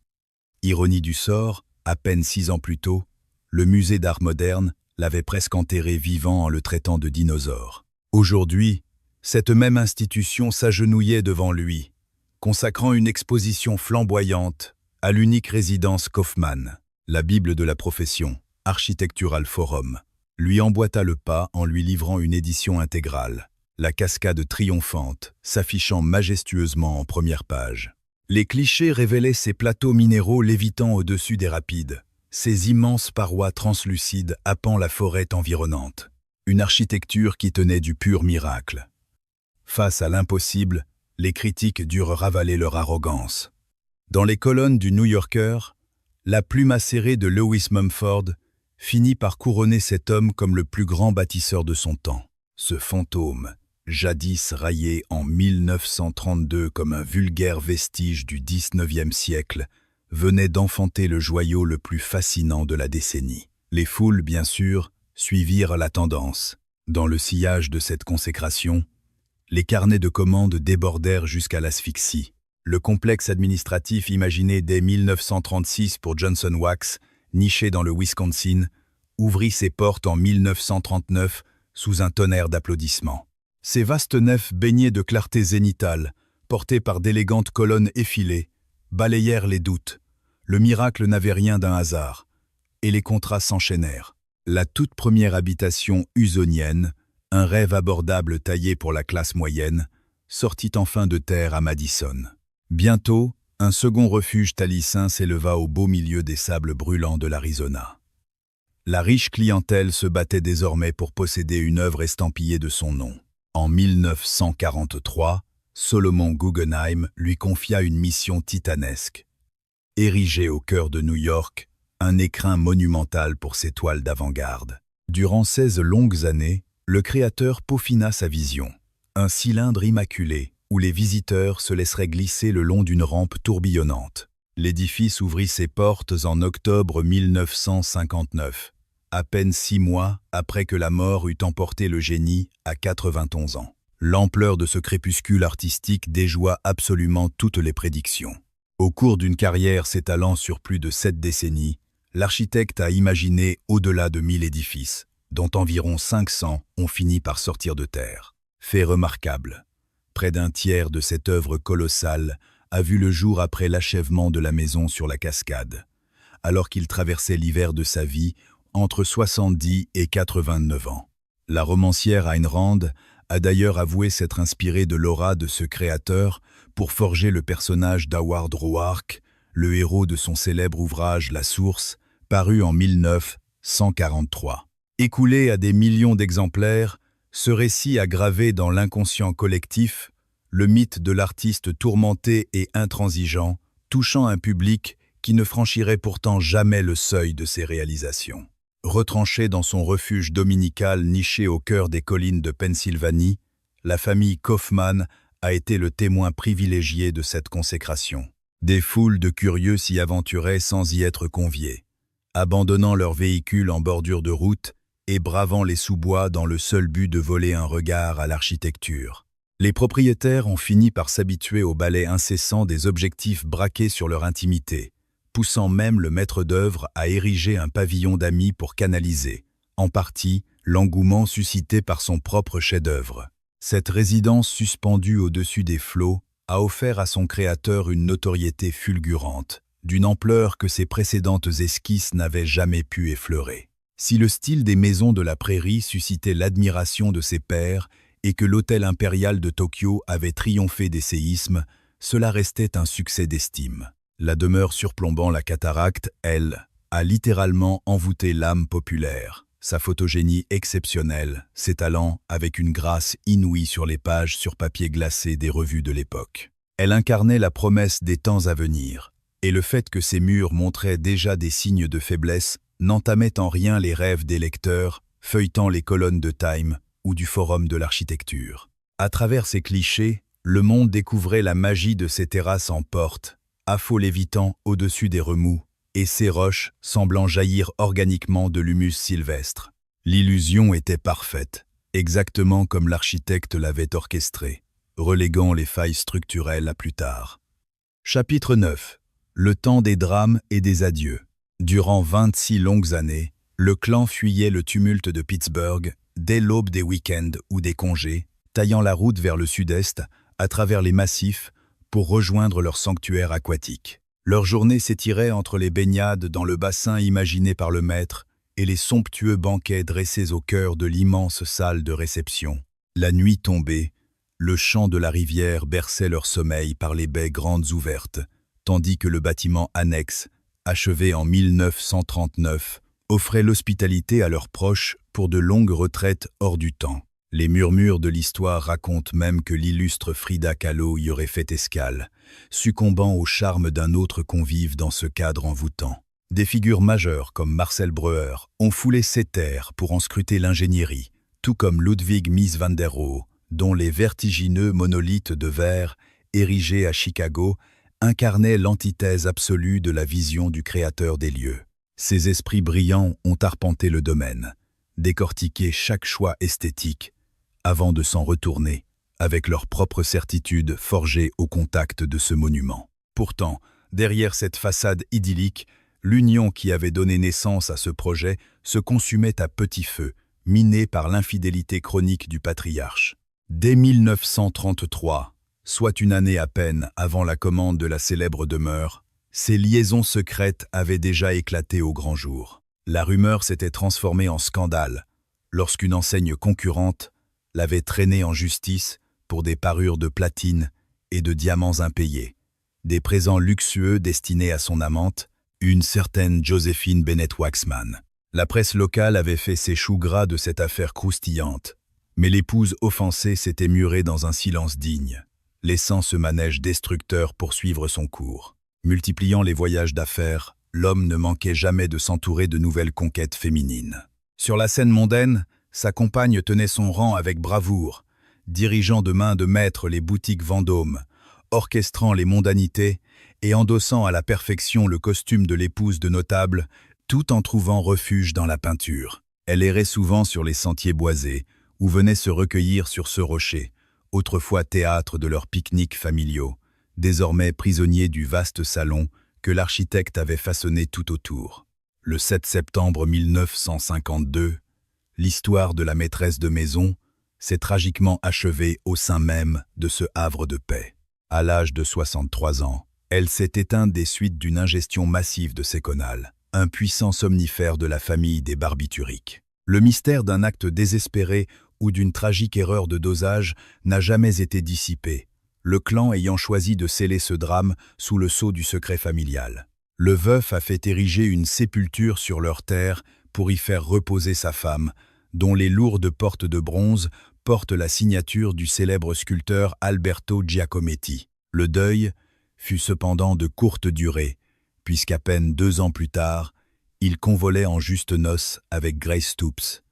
Ironie du sort, à peine 6 ans plus tôt, le musée d'art moderne l'avait presque enterré vivant en le traitant de dinosaure. Aujourd'hui, cette même institution s'agenouillait devant lui, consacrant une exposition flamboyante à l'unique résidence Kaufmann. La Bible de la profession, Architectural Forum, lui emboîta le pas en lui livrant une édition intégrale, la cascade triomphante, s'affichant majestueusement en première page. Les clichés révélaient ces plateaux minéraux lévitant au-dessus des rapides, ces immenses parois translucides happant la forêt environnante. Une architecture qui tenait du pur miracle. Face à l'impossible, les critiques durent ravaler leur arrogance. Dans les colonnes du New Yorker, la plume acérée de Lewis Mumford finit par couronner cet homme comme le plus grand bâtisseur de son temps. Ce fantôme, jadis raillé en 1932 comme un vulgaire vestige du XIXe siècle, venait d'enfanter le joyau le plus fascinant de la décennie. Les foules, bien sûr, suivirent la tendance. Dans le sillage de cette consécration, les carnets de commandes débordèrent jusqu'à l'asphyxie. Le complexe administratif imaginé dès 1936 pour Johnson Wax, niché dans le Wisconsin, ouvrit ses portes en 1939 sous un tonnerre d'applaudissements. Ces vastes nefs baignées de clarté zénitale, portées par d'élégantes colonnes effilées, balayèrent les doutes. Le miracle n'avait rien d'un hasard, et les contrats s'enchaînèrent. La toute première habitation usonienne, un rêve abordable taillé pour la classe moyenne, sortit enfin de terre à Madison. Bientôt, un second refuge taliesin s'éleva au beau milieu des sables brûlants de l'Arizona. La riche clientèle se battait désormais pour posséder une œuvre estampillée de son nom. En 1943, Solomon Guggenheim lui confia une mission titanesque. Érigé au cœur de New York, un écrin monumental pour ses toiles d'avant-garde. Durant 16 longues années, le créateur peaufina sa vision. Un cylindre immaculé, où les visiteurs se laisseraient glisser le long d'une rampe tourbillonnante. L'édifice ouvrit ses portes en octobre 1959, à peine 6 mois après que la mort eut emporté le génie à 91 ans. L'ampleur de ce crépuscule artistique déjoua absolument toutes les prédictions. Au cours d'une carrière s'étalant sur plus de 7 décennies, l'architecte a imaginé au-delà de 1000 édifices, dont environ 500 ont fini par sortir de terre. Fait remarquable. Près d'un tiers de cette œuvre colossale a vu le jour après l'achèvement de la maison sur la cascade, alors qu'il traversait l'hiver de sa vie entre 70 et 89 ans. La romancière Ayn Rand a d'ailleurs avoué s'être inspirée de l'aura de ce créateur pour forger le personnage d'Howard Roark, le héros de son célèbre ouvrage La Source, paru en 1943. Écoulé à des millions d'exemplaires, ce récit a gravé dans l'inconscient collectif le mythe de l'artiste tourmenté et intransigeant, touchant un public qui ne franchirait pourtant jamais le seuil de ses réalisations. Retranchée dans son refuge dominical niché au cœur des collines de Pennsylvanie, la famille Kaufmann a été le témoin privilégié de cette consécration. Des foules de curieux s'y aventuraient sans y être conviés, abandonnant leurs véhicules en bordure de route et bravant les sous-bois dans le seul but de voler un regard à l'architecture. Les propriétaires ont fini par s'habituer au balai incessant des objectifs braqués sur leur intimité, poussant même le maître d'œuvre à ériger un pavillon d'amis pour canaliser, en partie, l'engouement suscité par son propre chef-d'œuvre. Cette résidence suspendue au-dessus des flots a offert à son créateur une notoriété fulgurante, d'une ampleur que ses précédentes esquisses n'avaient jamais pu effleurer. Si le style des maisons de la prairie suscitait l'admiration de ses pairs et que l'hôtel impérial de Tokyo avait triomphé des séismes, cela restait un succès d'estime. La demeure surplombant la cataracte, elle, a littéralement envoûté l'âme populaire. Sa photogénie exceptionnelle, s'étalant avec une grâce inouïe sur les pages sur papier glacé des revues de l'époque. Elle incarnait la promesse des temps à venir, et le fait que ses murs montraient déjà des signes de faiblesse n'entamait en rien les rêves des lecteurs, feuilletant les colonnes de Time ou du Forum de l'architecture. À travers ces clichés, le monde découvrait la magie de ces terrasses en porte, afaux lévitant au-dessus des remous, et ces roches semblant jaillir organiquement de l'humus sylvestre. L'illusion était parfaite, exactement comme l'architecte l'avait orchestrée, reléguant les failles structurelles à plus tard. Chapitre 9. Le temps des drames et des adieux. Durant 26 longues années, le clan fuyait le tumulte de Pittsburgh, dès l'aube des week-ends ou des congés, taillant la route vers le sud-est, à travers les massifs, pour rejoindre leur sanctuaire aquatique. Leur journée s'étirait entre les baignades dans le bassin imaginé par le maître et les somptueux banquets dressés au cœur de l'immense salle de réception. La nuit tombée, le chant de la rivière berçait leur sommeil par les baies grandes ouvertes, tandis que le bâtiment annexe, achevé en 1939, offrait l'hospitalité à leurs proches pour de longues retraites hors du temps. Les murmures de l'histoire racontent même que l'illustre Frida Kahlo y aurait fait escale, succombant au charme d'un autre convive dans ce cadre envoûtant. Des figures majeures comme Marcel Breuer ont foulé ces terres pour en scruter l'ingénierie, tout comme Ludwig Mies van der Rohe, dont les vertigineux monolithes de verre, érigés à Chicago, incarnaient l'antithèse absolue de la vision du créateur des lieux. Ces esprits brillants ont arpenté le domaine, décortiqué chaque choix esthétique, avant de s'en retourner, avec leur propre certitude forgée au contact de ce monument. Pourtant, derrière cette façade idyllique, l'union qui avait donné naissance à ce projet se consumait à petit feu, minée par l'infidélité chronique du patriarche. Dès 1933, soit une année à peine avant la commande de la célèbre demeure, ces liaisons secrètes avaient déjà éclaté au grand jour. La rumeur s'était transformée en scandale lorsqu'une enseigne concurrente l'avait traîné en justice pour des parures de platine et de diamants impayés, des présents luxueux destinés à son amante, une certaine Joséphine Bennett Waxman. La presse locale avait fait ses choux gras de cette affaire croustillante, mais l'épouse offensée s'était murée dans un silence digne, laissant ce manège destructeur poursuivre son cours. Multipliant les voyages d'affaires, l'homme ne manquait jamais de s'entourer de nouvelles conquêtes féminines. Sur la scène mondaine, sa compagne tenait son rang avec bravoure, dirigeant de main de maître les boutiques Vendôme, orchestrant les mondanités et endossant à la perfection le costume de l'épouse de notable, tout en trouvant refuge dans la peinture. Elle errait souvent sur les sentiers boisés, ou venait se recueillir sur ce rocher, autrefois théâtre de leurs pique-niques familiaux, désormais prisonniers du vaste salon que l'architecte avait façonné tout autour. Le 7 septembre 1952, l'histoire de la maîtresse de maison s'est tragiquement achevée au sein même de ce havre de paix. À l'âge de 63 ans, elle s'est éteinte des suites d'une ingestion massive de séconal, un puissant somnifère de la famille des barbituriques. Le mystère d'un acte désespéré ou d'une tragique erreur de dosage n'a jamais été dissipé, le clan ayant choisi de sceller ce drame sous le sceau du secret familial. Le veuf a fait ériger une sépulture sur leur terre pour y faire reposer sa femme, dont les lourdes portes de bronze portent la signature du célèbre sculpteur Alberto Giacometti. Le deuil fut cependant de courte durée, puisqu'à peine 2 ans plus tard, il convolait en justes noces avec Grace Stoops,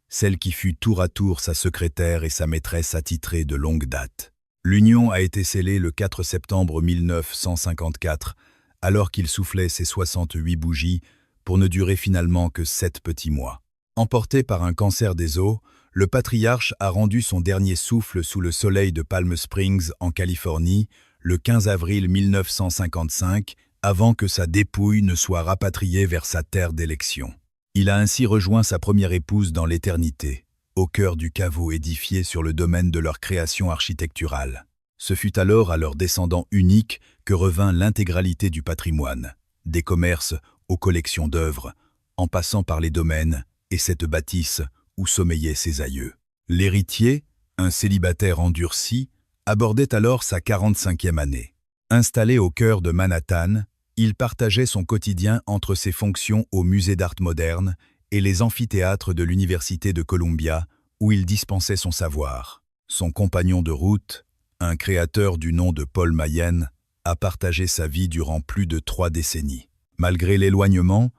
celle qui fut tour à tour sa secrétaire et sa maîtresse attitrée de longue date. L'union a été scellée le 4 septembre 1954, alors qu'il soufflait ses 68 bougies, pour ne durer finalement que 7 petits mois. Emporté par un cancer des os, le patriarche a rendu son dernier souffle sous le soleil de Palm Springs, en Californie, le 15 avril 1955, avant que sa dépouille ne soit rapatriée vers sa terre d'élection. Il a ainsi rejoint sa première épouse dans l'éternité, au cœur du caveau édifié sur le domaine de leur création architecturale. Ce fut alors à leurs descendants uniques que revint l'intégralité du patrimoine, des commerces aux collections d'œuvres, en passant par les domaines et cette bâtisse où sommeillaient ses aïeux. L'héritier, un célibataire endurci, abordait alors sa 45e année. Installé au cœur de Manhattan, il partageait son quotidien entre ses fonctions au Musée d'art moderne et les amphithéâtres de l'Université de Columbia, où il dispensait son savoir. Son compagnon de route, un créateur du nom de Paul Mayenne, a partagé sa vie durant plus de 3 décennies. Malgré l'éloignement,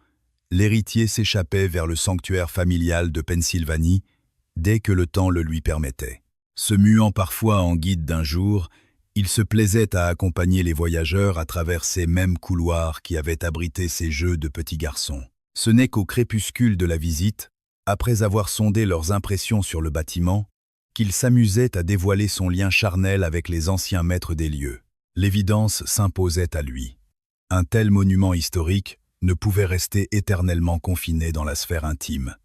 l'héritier s'échappait vers le sanctuaire familial de Pennsylvanie dès que le temps le lui permettait. Se muant parfois en guide d'un jour, il se plaisait à accompagner les voyageurs à travers ces mêmes couloirs qui avaient abrité ces jeux de petits garçons. Ce n'est qu'au crépuscule de la visite, après avoir sondé leurs impressions sur le bâtiment, qu'il s'amusait à dévoiler son lien charnel avec les anciens maîtres des lieux. L'évidence s'imposait à lui. Un tel monument historique ne pouvait rester éternellement confiné dans la sphère intime.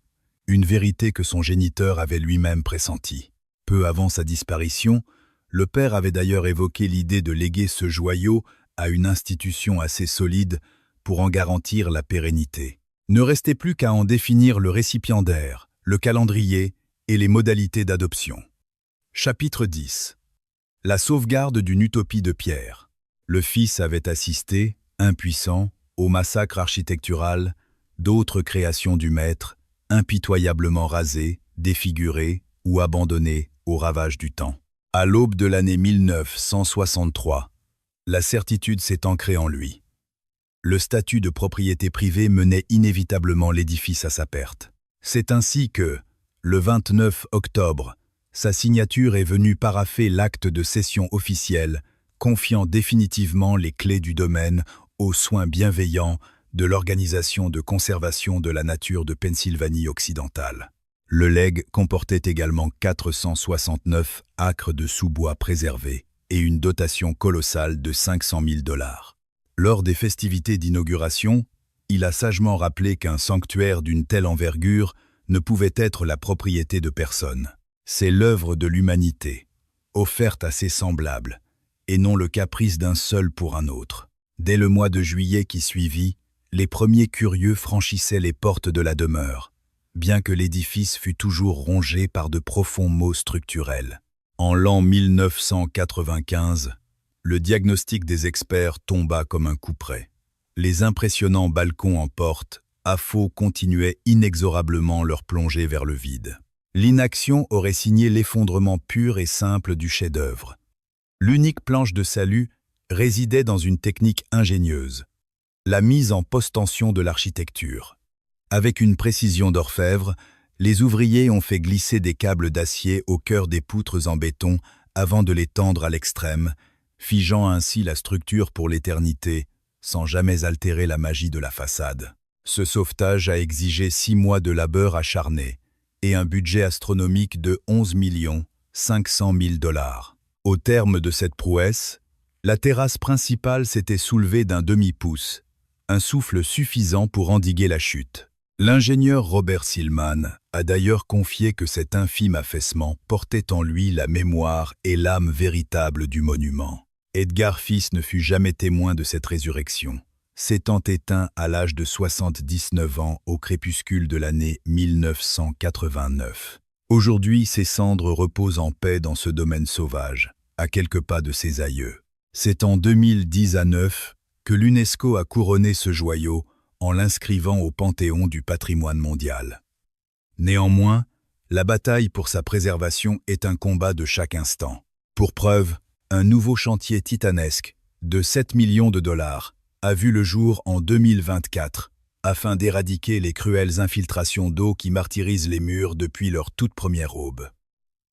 une vérité que son géniteur avait lui-même pressentie. Peu avant sa disparition, le père avait d'ailleurs évoqué l'idée de léguer ce joyau à une institution assez solide pour en garantir la pérennité. Ne restait plus qu'à en définir le récipiendaire, le calendrier et les modalités d'adoption. Chapitre 10. La sauvegarde d'une utopie de Pierre. Le fils avait assisté, impuissant, au massacre architectural d'autres créations du maître, impitoyablement rasées, défigurées ou abandonnées au ravage du temps. À l'aube de l'année 1963, la certitude s'est ancrée en lui. Le statut de propriété privée menait inévitablement l'édifice à sa perte. C'est ainsi que, le 29 octobre, sa signature est venue parapher l'acte de cession officielle, confiant définitivement les clés du domaine aux soins bienveillants de l'Organisation de conservation de la nature de Pennsylvanie occidentale. Le legs comportait également 469 acres de sous-bois préservés et une dotation colossale de 500 000 $. Lors des festivités d'inauguration, il a sagement rappelé qu'un sanctuaire d'une telle envergure ne pouvait être la propriété de personne. C'est l'œuvre de l'humanité, offerte à ses semblables, et non le caprice d'un seul pour un autre. Dès le mois de juillet qui suivit, les premiers curieux franchissaient les portes de la demeure, bien que l'édifice fût toujours rongé par de profonds maux structurels. En l'an 1995, le diagnostic des experts tomba comme un coup près. Les impressionnants balcons en porte, à faux, continuaient inexorablement leur plongée vers le vide. L'inaction aurait signé l'effondrement pur et simple du chef-d'œuvre. L'unique planche de salut résidait dans une technique ingénieuse, la mise en post-tension de l'architecture. Avec une précision d'orfèvre, les ouvriers ont fait glisser des câbles d'acier au cœur des poutres en béton avant de les tendre à l'extrême, figeant ainsi la structure pour l'éternité, sans jamais altérer la magie de la façade. Ce sauvetage a exigé 6 mois de labeur acharné et un budget astronomique de 11 500 000 $. Au terme de cette prouesse, la terrasse principale s'était soulevée d'un demi-pouce, un souffle suffisant pour endiguer la chute. L'ingénieur Robert Silman a d'ailleurs confié que cet infime affaissement portait en lui la mémoire et l'âme véritable du monument. Edgar Fils ne fut jamais témoin de cette résurrection, s'étant éteint à l'âge de 79 ans au crépuscule de l'année 1989. Aujourd'hui, ses cendres reposent en paix dans ce domaine sauvage, à quelques pas de ses aïeux. C'est en 2010 à 9 que l'UNESCO a couronné ce joyau en l'inscrivant au Panthéon du patrimoine mondial. Néanmoins, la bataille pour sa préservation est un combat de chaque instant. Pour preuve, un nouveau chantier titanesque de 7 millions de $ a vu le jour en 2024 afin d'éradiquer les cruelles infiltrations d'eau qui martyrisent les murs depuis leur toute première aube.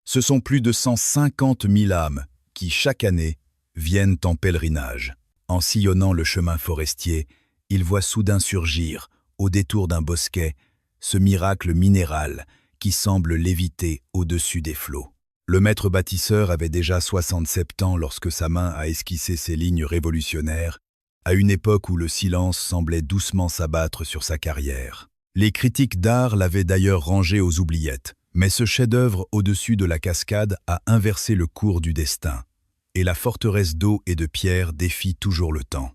Ce sont plus de 150 000 âmes qui, chaque année, viennent en pèlerinage. En sillonnant le chemin forestier, ils voient soudain surgir, au détour d'un bosquet, ce miracle minéral qui semble léviter au-dessus des flots. Le maître bâtisseur avait déjà 67 ans lorsque sa main a esquissé ces lignes révolutionnaires, à une époque où le silence semblait doucement s'abattre sur sa carrière. Les critiques d'art l'avaient d'ailleurs rangé aux oubliettes, mais ce chef-d'œuvre au-dessus de la cascade a inversé le cours du destin, et la forteresse d'eau et de pierre défie toujours le temps.